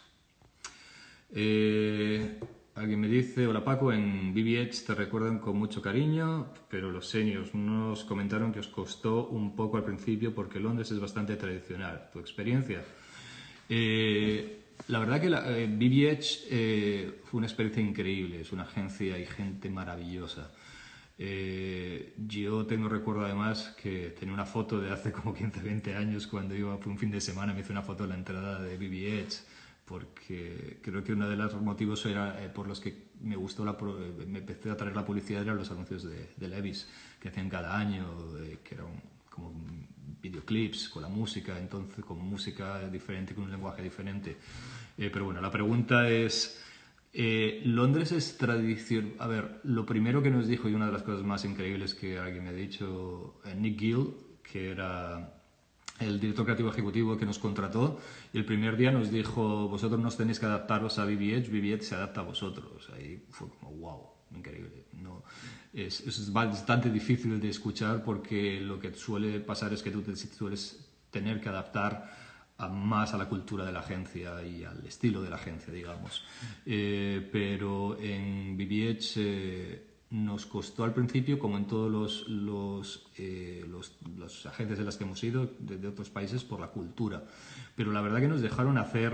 Alguien me dice, hola Paco, en BBH te recuerdan con mucho cariño, pero los seniors nos comentaron que os costó un poco al principio porque Londres es bastante tradicional. ¿Tu experiencia? La verdad que BBH fue una experiencia increíble, es una agencia y gente maravillosa. Yo tengo recuerdo además que tenía una foto de hace como 15, 20 años cuando iba por un fin de semana, me hice una foto de la entrada de BBH porque creo que uno de los motivos era, por los que me me empecé a traer la publicidad eran los anuncios de Levi's que hacían cada año, que eran como videoclips con la música, entonces con música diferente, con un lenguaje diferente. Pero bueno, la pregunta es... Londres es tradición. A ver, lo primero que nos dijo y una de las cosas más increíbles que alguien me ha dicho, Nick Gill, que era el director creativo ejecutivo que nos contrató, y el primer día nos dijo, vosotros no tenéis que adaptaros a BBH, BBH se adapta a vosotros. Ahí fue como, wow, increíble. No, es bastante difícil de escuchar porque lo que suele pasar es que tú te sueles tener que adaptar más a la cultura de la agencia y al estilo de la agencia, digamos. Pero en BBH nos costó al principio, como en todos las agencias en las que hemos ido de otros países, por la cultura. Pero la verdad que nos dejaron hacer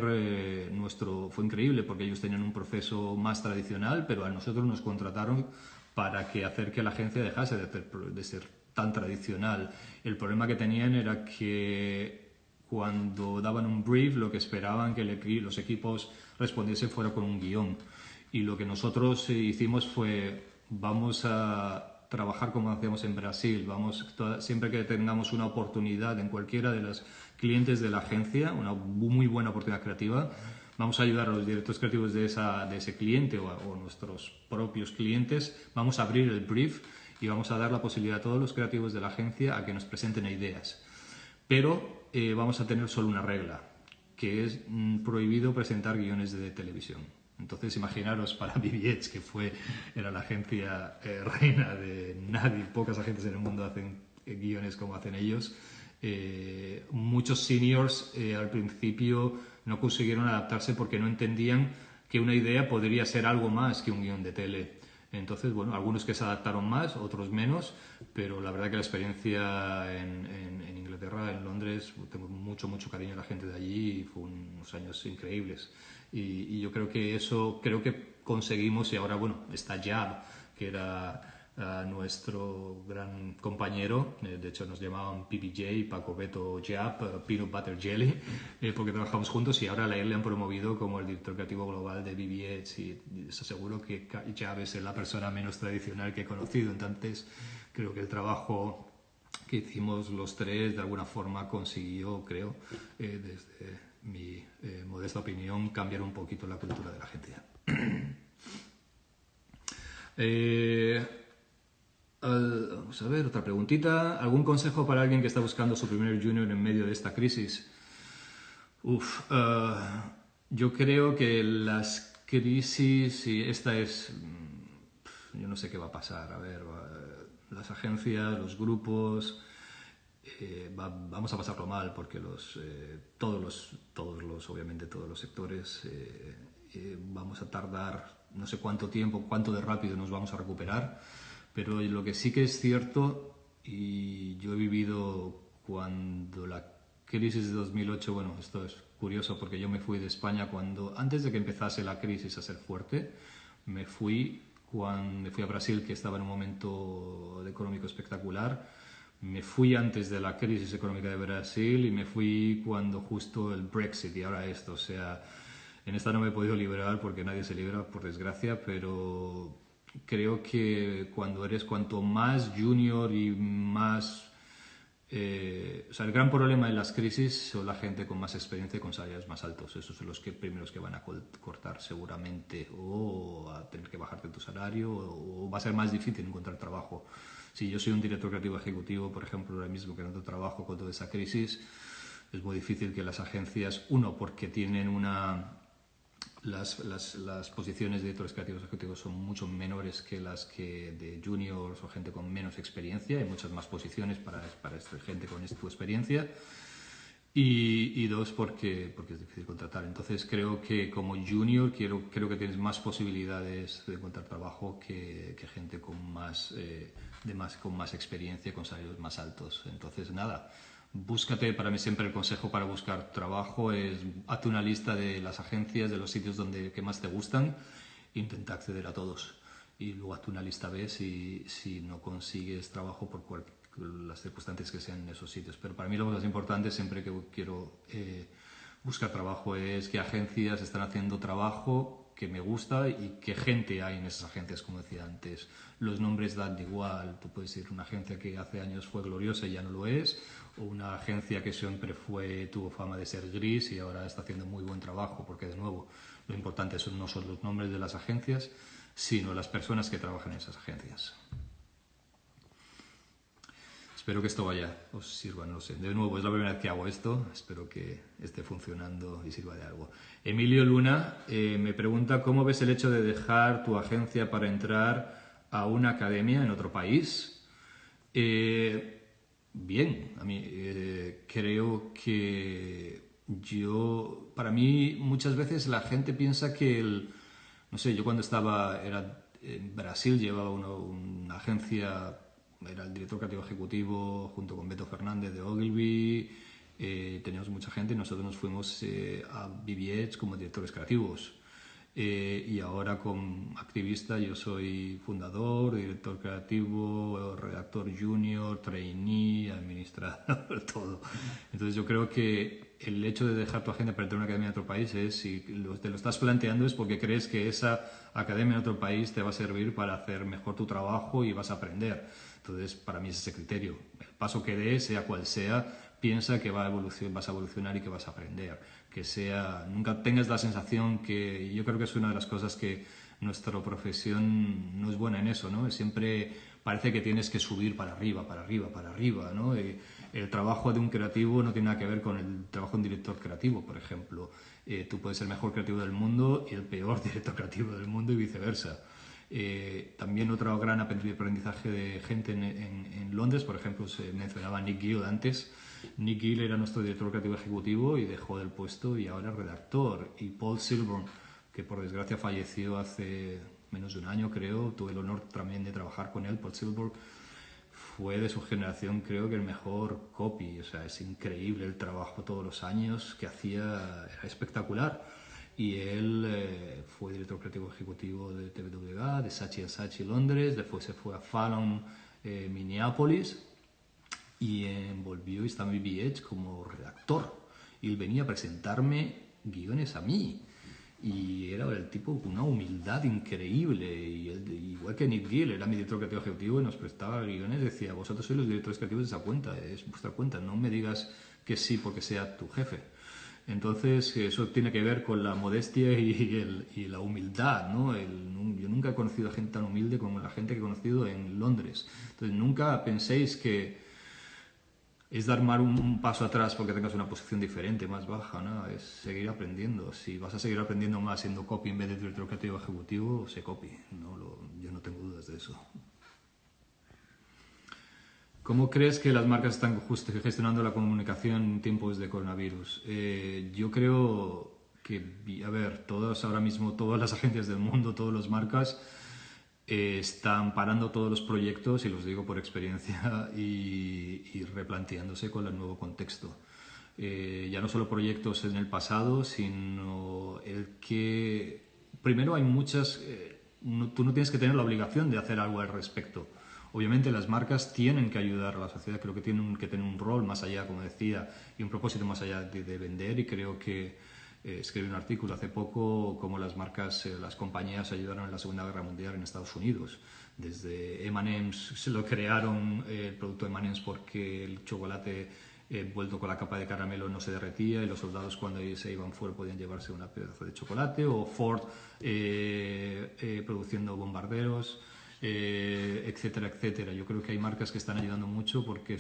fue increíble porque ellos tenían un proceso más tradicional, pero a nosotros nos contrataron para hacer que la agencia dejase de ser tan tradicional. El problema que tenían era que cuando daban un brief, lo que esperaban que los equipos respondiesen fuera con un guión. Y lo que nosotros hicimos fue, vamos a trabajar como hacíamos en Brasil, siempre que tengamos una oportunidad en cualquiera de los clientes de la agencia, una muy buena oportunidad creativa, vamos a ayudar a los directores creativos de ese cliente o nuestros propios clientes, vamos a abrir el brief y vamos a dar la posibilidad a todos los creativos de la agencia a que nos presenten ideas. Pero vamos a tener solo una regla, que es prohibido presentar guiones de televisión. Entonces imaginaros para BBH, que era la agencia reina de nadie, pocas agencias en el mundo hacen guiones como hacen ellos. Muchos seniors al principio no consiguieron adaptarse porque no entendían que una idea podría ser algo más que un guión de tele. Entonces, bueno, algunos que se adaptaron más, otros menos, pero la verdad que la experiencia en Inglaterra, en Londres, tengo mucho, mucho cariño a la gente de allí y fue unos años increíbles. Y yo creo que eso, creo que conseguimos y ahora, bueno, está Jab, que era nuestro gran compañero, de hecho nos llamaban PBJ, Paco Beto Jab, Peanut Butter Jelly, porque trabajamos juntos y ahora a él le han promovido como el director creativo global de BBH y eso seguro que Jab es la persona menos tradicional que he conocido, entonces creo que el trabajo que hicimos los tres de alguna forma consiguió, creo, desde mi modesta opinión, cambiar un poquito la cultura de la agencia. Vamos a ver, otra preguntita. ¿Algún consejo para alguien que está buscando su primer junior en medio de esta crisis? Yo creo que las crisis, y esta es, yo no sé qué va a pasar. A ver, las agencias, los grupos, vamos a pasarlo mal porque obviamente todos los sectores vamos a tardar no sé cuánto tiempo, cuánto de rápido nos vamos a recuperar, pero lo que sí que es cierto, y yo he vivido cuando la crisis de 2008, bueno, esto es curioso porque yo me fui de España antes de que empezase la crisis a ser fuerte, me fui a Brasil, que estaba en un momento económico espectacular. Me fui antes de la crisis económica de Brasil y me fui cuando justo el Brexit y ahora esto. O sea, en esta no me he podido liberar porque nadie se libra, por desgracia, pero creo que cuanto más junior y más... o sea, el gran problema en las crisis son la gente con más experiencia y con salarios más altos. Esos son los primeros que van a cortar seguramente o a tener que bajarte tu salario o va a ser más difícil encontrar trabajo. Si yo soy un director creativo ejecutivo, por ejemplo, ahora mismo que no tengo trabajo con toda esa crisis, es muy difícil que las agencias, porque tienen las posiciones de directores creativos ejecutivos son mucho menores que las que de juniors o gente con menos experiencia. Hay muchas más posiciones para gente con tu experiencia. Y dos, porque es difícil contratar. Entonces creo que como junior creo que tienes más posibilidades de encontrar trabajo que gente con más experiencia, con salarios más altos. Entonces nada, búscate, para mí siempre el consejo para buscar trabajo es hazte una lista de las agencias, de los sitios que más te gustan, intenta acceder a todos y luego hazte una lista B si no consigues trabajo por las circunstancias que sean en esos sitios. Pero para mí lo más importante siempre que quiero buscar trabajo es qué agencias están haciendo trabajo que me gusta y qué gente hay en esas agencias, como decía antes. Los nombres dan igual, tú puedes ir a una agencia que hace años fue gloriosa y ya no lo es, o una agencia que siempre tuvo fama de ser gris y ahora está haciendo muy buen trabajo, porque de nuevo lo importante no son los nombres de las agencias, sino las personas que trabajan en esas agencias. Espero que esto os sirva, no lo sé. De nuevo, es la primera vez que hago esto, espero que esté funcionando y sirva de algo. Emilio Luna me pregunta cómo ves el hecho de dejar tu agencia para entrar a una academia en otro país. Bien, a mí creo que para mí muchas veces la gente piensa que no sé, yo cuando era en Brasil llevaba una agencia, era el director creativo ejecutivo junto con Beto Fernández de Ogilvy, teníamos mucha gente y nosotros nos fuimos a BBH como directores creativos. Y ahora como activista yo soy fundador, director creativo, redactor junior, trainee, administrador, todo. Entonces yo creo que el hecho de dejar tu agenda para entrar a una academia en otro país si te lo estás planteando es porque crees que esa academia en otro país te va a servir para hacer mejor tu trabajo y vas a aprender. Entonces para mí es ese criterio. El paso que des, sea cual sea, piensa que vas a evolucionar y que vas a aprender. Nunca tengas la sensación que, yo creo que es una de las cosas que nuestra profesión no es buena en eso, ¿no? Siempre parece que tienes que subir para arriba, ¿no? El trabajo de un creativo no tiene nada que ver con el trabajo de un director creativo, por ejemplo. Tú puedes ser el mejor creativo del mundo y el peor director creativo del mundo y viceversa. También otro gran aprendizaje de gente en Londres, por ejemplo, se mencionaba Nick Gill antes. Nick Gill era nuestro director creativo ejecutivo y dejó el puesto y ahora es redactor. Y Paul Silburn, que por desgracia falleció hace menos de un año creo, tuve el honor también de trabajar con él por Silverberg. Fue de su generación creo que el mejor copy, o sea, es increíble el trabajo todos los años que hacía, era espectacular. Y él fue director creativo ejecutivo de TWA, de Saatchi & Saatchi Londres, después se fue a Fallon, Minneapolis, y volvió y estaba en BBH como redactor. Y él venía a presentarme guiones a mí. Y era el tipo con una humildad increíble. Y él, igual que Nick Gill, era mi director creativo ejecutivo y nos prestaba guiones. Decía, vosotros sois los directores creativos de esa cuenta, es vuestra cuenta. No me digas que sí porque sea tu jefe. Entonces, eso tiene que ver con la modestia y la humildad, ¿no? Yo nunca he conocido a gente tan humilde como la gente que he conocido en Londres. Entonces, nunca penséis que es dar un paso atrás porque tengas una posición diferente, más baja, ¿no? Es seguir aprendiendo. Si vas a seguir aprendiendo más siendo copy en vez de director creativo ejecutivo, sé copy. Yo no tengo dudas de eso. ¿Cómo crees que las marcas están gestionando la comunicación en tiempos de coronavirus? Yo creo que, a ver, ahora mismo, todas las agencias del mundo, todas las marcas están parando todos los proyectos, y los digo por experiencia, y replanteándose con el nuevo contexto. Ya no solo proyectos en el pasado, sino el que... Primero hay muchas... tú no tienes que tener la obligación de hacer algo al respecto. Obviamente las marcas tienen que ayudar a la sociedad, creo que tienen que tener un rol más allá, como decía, y un propósito más allá de vender, y creo que escribí un artículo hace poco cómo las marcas, las compañías ayudaron en la Segunda Guerra Mundial en Estados Unidos. Desde M&M's, se lo crearon el producto M&M's porque el chocolate vuelto con la capa de caramelo no se derretía y los soldados cuando se iban fuera podían llevarse una pedazo de chocolate, o Ford produciendo bombarderos, etcétera, etcétera. Yo creo que hay marcas que están ayudando mucho porque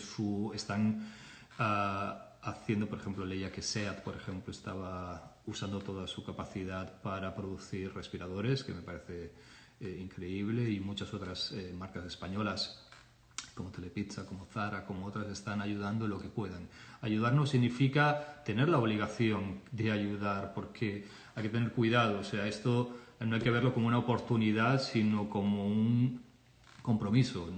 están haciendo, por ejemplo, leía que SEAT, por ejemplo, estaba usando toda su capacidad para producir respiradores, que me parece increíble, y muchas otras marcas españolas como Telepizza, como Zara, como otras, están ayudando en lo que puedan. Ayudar no significa tener la obligación de ayudar, porque hay que tener cuidado. O sea, esto no hay que verlo como una oportunidad, sino como un compromiso.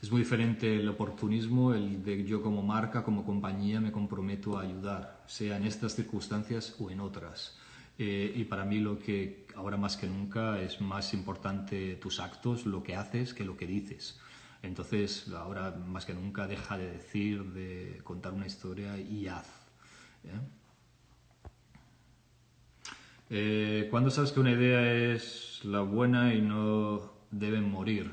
Es muy diferente el oportunismo, el de yo como marca, como compañía, me comprometo a ayudar, sea en estas circunstancias o en otras. Y para mí lo que ahora más que nunca es más importante tus actos, lo que haces, que lo que dices. Entonces ahora más que nunca deja de decir, de contar una historia y haz. ¿Cuándo sabes que una idea es la buena y no debe morir?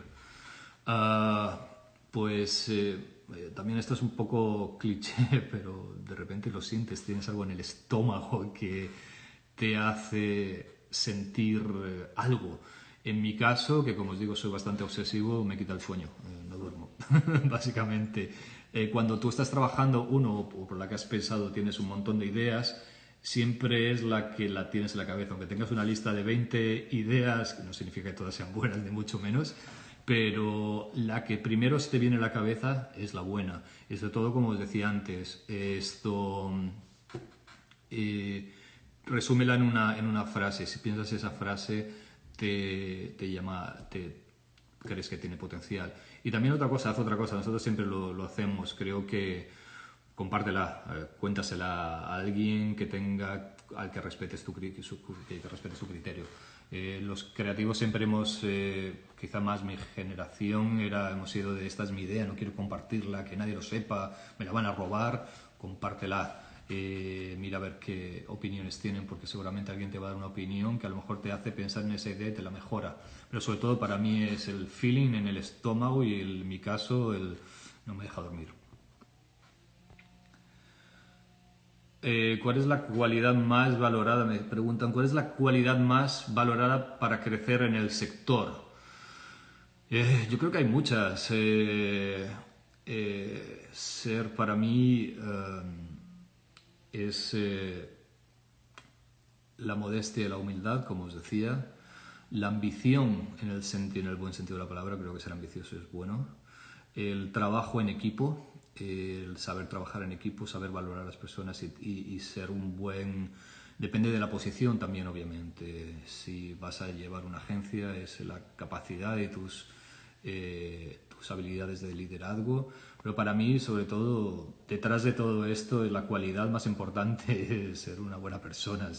También esto es un poco cliché, pero de repente lo sientes, tienes algo en el estómago que te hace sentir algo. En mi caso, que como os digo soy bastante obsesivo, me quita el sueño, no duermo, básicamente. Cuando tú estás trabajando, o por la que has pensado, tienes un montón de ideas, siempre es la que la tienes en la cabeza. Aunque tengas una lista de 20 ideas, que no significa que todas sean buenas, ni mucho menos, pero la que primero se te viene a la cabeza es la buena. Y sobre todo, como os decía antes, resúmela en una frase. Si piensas esa frase, crees que tiene potencial. Y también haz otra cosa. Nosotros siempre lo hacemos. Creo que compártela, cuéntasela a alguien al que respetes su criterio. Los creativos siempre quizá más mi generación, hemos sido de esta es mi idea, no quiero compartirla, que nadie lo sepa, me la van a robar, compártela. Mira a ver qué opiniones tienen, porque seguramente alguien te va a dar una opinión que a lo mejor te hace pensar en esa idea y te la mejora. Pero sobre todo para mí es el feeling en el estómago y en mi caso no me deja dormir. ¿Cuál es la cualidad más valorada? Me preguntan, ¿cuál es la cualidad más valorada para crecer en el sector? Yo creo que hay muchas. Ser para mí es la modestia y la humildad, como os decía. La ambición, en el buen sentido de la palabra, creo que ser ambicioso es bueno. El trabajo en equipo, el saber trabajar en equipo, saber valorar a las personas y ser un buen Depende de la posición también, obviamente. Si vas a llevar una agencia, es la capacidad de tus habilidades de liderazgo. Pero para mí, sobre todo, detrás de todo esto, la cualidad más importante es ser una buena persona,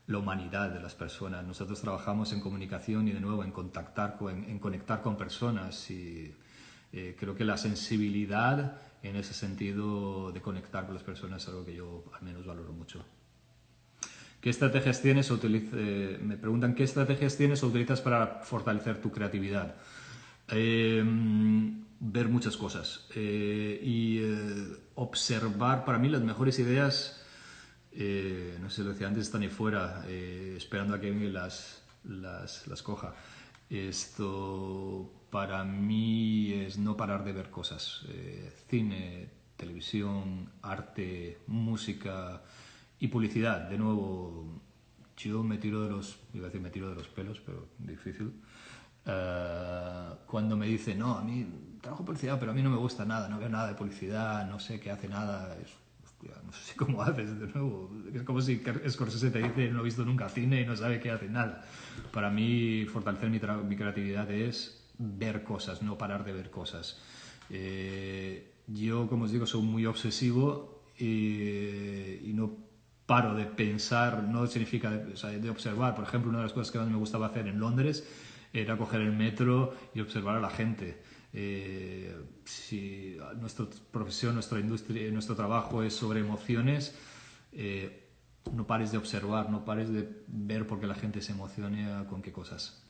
la humanidad de las personas. Nosotros trabajamos en comunicación y, de nuevo, en conectar con personas. Y creo que la sensibilidad en ese sentido de conectar con las personas es algo que yo al menos valoro mucho. ¿Qué estrategias tienes me preguntan qué estrategias tienes o utilizas para fortalecer tu creatividad? Ver muchas cosas y observar. Para mí las mejores ideas, no sé si lo decía antes, están ahí fuera esperando a que alguien las coja. Esto para mí es no parar de ver cosas, cine, televisión, arte, música y publicidad. De nuevo, yo me tiro de los pelos, pero difícil. Cuando me dicen, no, a mí trabajo publicidad, pero a mí no me gusta nada, no veo nada de publicidad, no sé qué hace nada, hostia, no sé cómo haces, de nuevo. Es como si Scorsese te dice, no ha visto nunca cine y no sabe qué hace nada. Para mí, fortalecer mi creatividad es ver cosas, no parar de ver cosas. Yo, como os digo, soy muy obsesivo y no paro de pensar, no significa de observar. Por ejemplo, una de las cosas que más me gustaba hacer en Londres era coger el metro y observar a la gente. Si nuestra profesión, nuestra industria, nuestro trabajo es sobre emociones, no pares de observar, no pares de ver por qué la gente se emociona con qué cosas.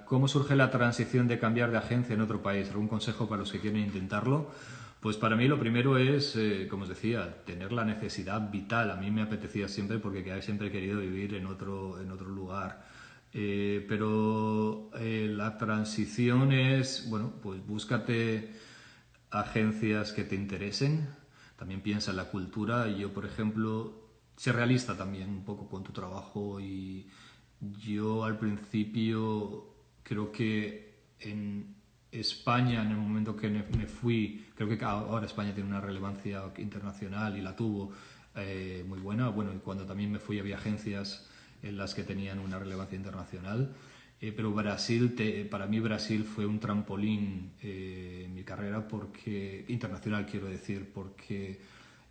¿Cómo surge la transición de cambiar de agencia en otro país? ¿Algún consejo para los que quieren intentarlo? Pues para mí lo primero es, como os decía, tener la necesidad vital. A mí me apetecía siempre porque siempre he querido vivir en otro lugar. Pero la transición es, bueno, pues búscate agencias que te interesen. También piensa en la cultura. Yo, por ejemplo, sé realista también un poco con tu trabajo y yo al principio creo que en España, en el momento que me fui, creo que ahora España tiene una relevancia internacional y la tuvo muy buena. Bueno, y cuando también me fui había agencias en las que tenían una relevancia internacional. Pero para mí Brasil fue un trampolín en mi carrera internacional, quiero decir, porque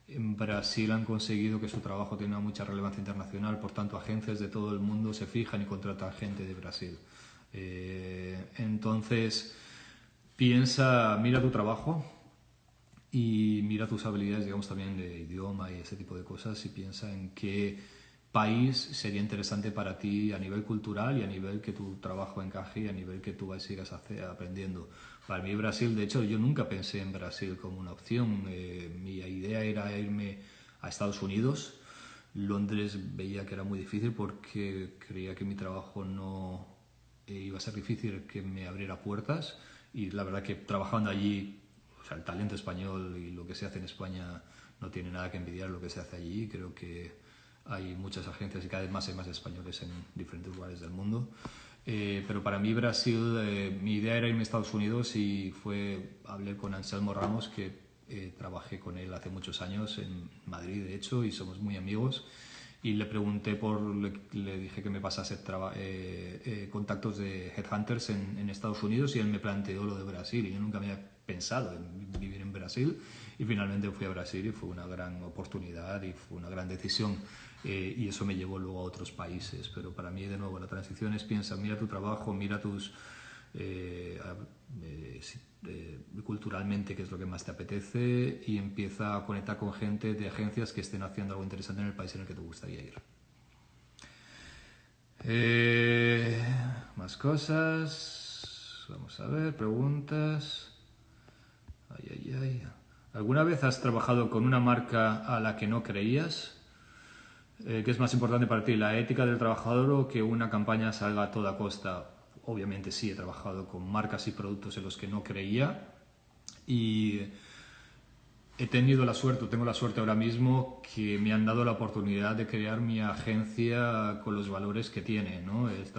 en Brasil han conseguido que su trabajo tenga mucha relevancia internacional, por tanto agencias de todo el mundo se fijan y contratan gente de Brasil. Entonces, mira tu trabajo y mira tus habilidades, digamos, también de idioma y ese tipo de cosas, y piensa en qué país sería interesante para ti a nivel cultural y a nivel que tu trabajo encaje y a nivel que tú sigas aprendiendo. Para mí Brasil, de hecho, yo nunca pensé en Brasil como una opción. Mi idea era irme a Estados Unidos. Londres veía que era muy difícil porque creía que mi trabajo no iba a ser difícil que me abriera puertas, y la verdad que trabajando allí, o sea, el talento español y lo que se hace en España no tiene nada que envidiar lo que se hace allí. Creo que hay muchas agencias y cada vez más hay más españoles en diferentes lugares del mundo. Pero para mí Brasil, mi idea era irme a Estados Unidos y hablé con Anselmo Ramos, que trabajé con él hace muchos años en Madrid, de hecho, y somos muy amigos. Y le pregunté le dije que me pasase contactos de headhunters en Estados Unidos, y él me planteó lo de Brasil, y yo nunca había pensado en vivir en Brasil, y finalmente fui a Brasil y fue una gran oportunidad y fue una gran decisión. Y eso me llevó luego a otros países. Pero para mí, de nuevo, la transición es mira tu trabajo, mira culturalmente qué es lo que más te apetece, y empieza a conectar con gente de agencias que estén haciendo algo interesante en el país en el que te gustaría ir. Más cosas. Vamos a ver, preguntas. ¿Alguna vez has trabajado con una marca a la que no creías? ¿Qué es más importante para ti, la ética del trabajador o que una campaña salga a toda costa? Obviamente sí, he trabajado con marcas y productos en los que no creía, y tengo la suerte ahora mismo que me han dado la oportunidad de crear mi agencia con los valores que tiene, ¿no? Es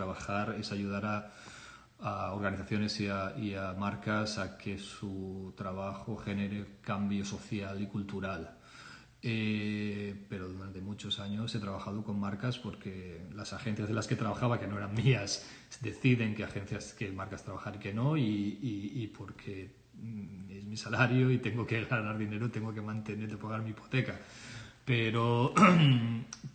ayudar a organizaciones y a marcas a que su trabajo genere cambio social y cultural. Pero durante muchos años he trabajado con marcas porque las agencias de las que trabajaba, que no eran mías, deciden qué marcas trabajar y qué no, y porque es mi salario y tengo que ganar dinero, tengo que mantener, de pagar mi hipoteca. Pero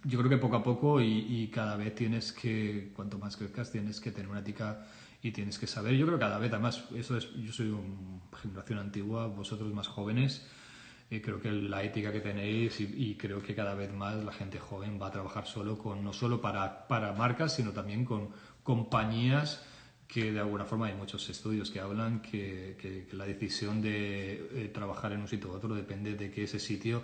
yo creo que poco a poco y cada vez tienes que, cuanto más crezcas, tienes que tener una ética y tienes que saber. Yo creo que cada vez, además, yo soy una generación antigua, vosotros más jóvenes, creo que la ética que tenéis y creo que cada vez más la gente joven va a trabajar no solo para marcas, sino también con compañías que de alguna forma hay muchos estudios que hablan que la decisión de trabajar en un sitio u otro depende de que ese sitio,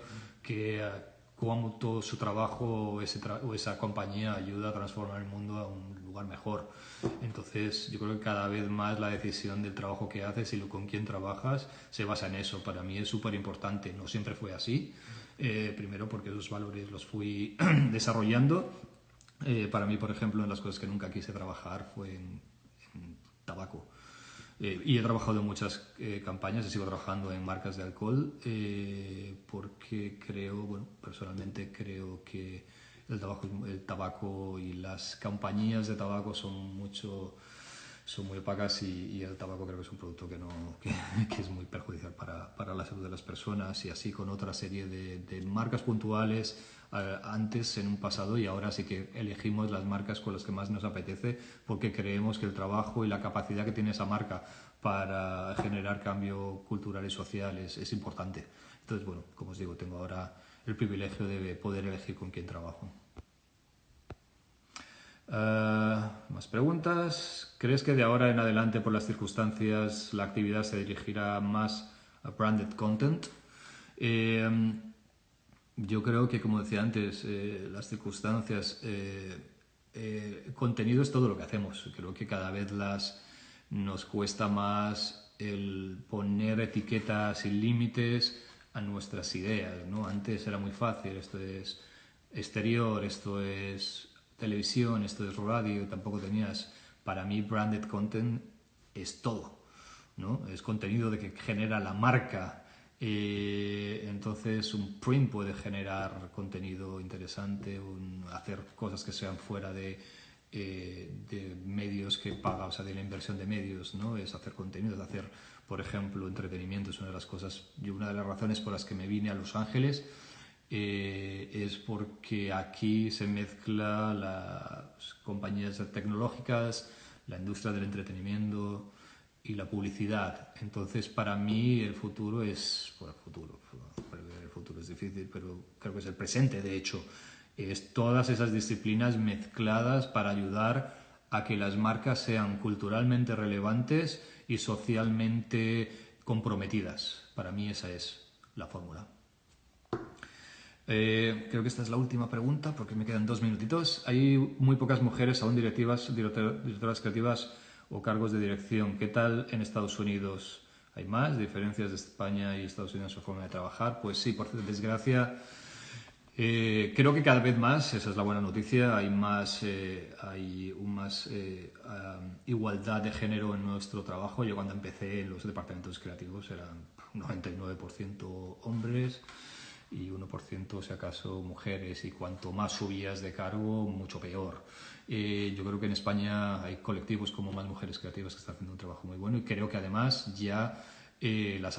cómo todo su trabajo o esa compañía ayuda a transformar el mundo a un lugar mejor. Entonces yo creo que cada vez más la decisión del trabajo que haces y con quién trabajas se basa en eso. Para mí es súper importante, no siempre fue así. Primero porque esos valores los fui desarrollando. Para mí, por ejemplo, en las cosas que nunca quise trabajar fue en tabaco. Y he trabajado en muchas campañas y sigo trabajando en marcas de alcohol porque personalmente creo que el tabaco y las compañías de tabaco son muy opacas y el tabaco creo que es un producto que es muy perjudicial para la salud de las personas, y así con otra serie de marcas puntuales antes en un pasado, y ahora sí que elegimos las marcas con las que más nos apetece porque creemos que el trabajo y la capacidad que tiene esa marca para generar cambio cultural y social es importante. Entonces, bueno, como os digo, tengo ahora el privilegio de poder elegir con quién trabajo. Más preguntas. ¿Crees que de ahora en adelante, por las circunstancias, la actividad se dirigirá más a branded content? Yo creo que, como decía antes, las circunstancias, contenido es todo lo que hacemos. Creo que cada vez nos cuesta más el poner etiquetas y límites a nuestras ideas, ¿no? Antes era muy fácil, esto es exterior, esto es televisión, esto es radio, tampoco tenías. Para mí branded content es todo, ¿no? Es contenido de que genera la marca. Entonces un print puede generar contenido interesante, hacer cosas que sean fuera de medios que paga, o sea, de la inversión de medios, ¿no? Es hacer contenido, es hacer, por ejemplo, entretenimiento. Es una de las cosas, una de las razones por las que me vine a Los Ángeles. Es porque aquí se mezcla las compañías tecnológicas, la industria del entretenimiento y la publicidad. Entonces, para mí el futuro es, bueno, el futuro es difícil, pero creo que es el presente, de hecho. Es todas esas disciplinas mezcladas para ayudar a que las marcas sean culturalmente relevantes y socialmente comprometidas. Para mí esa es la fórmula. Creo que esta es la última pregunta porque me quedan 2 minutitos. Hay muy pocas mujeres aún directoras creativas o cargos de dirección. ¿Qué tal en Estados Unidos? ¿Hay más diferencias de España y Estados Unidos en su forma de trabajar? Pues sí, por desgracia, creo que cada vez más, esa es la buena noticia, hay más igualdad de género en nuestro trabajo. Yo cuando empecé en los departamentos creativos eran 99% hombres y 1% si acaso mujeres, y cuanto más subías de cargo, mucho peor. Yo creo que en España hay colectivos como Más Mujeres Creativas que están haciendo un trabajo muy bueno, y creo que además ya las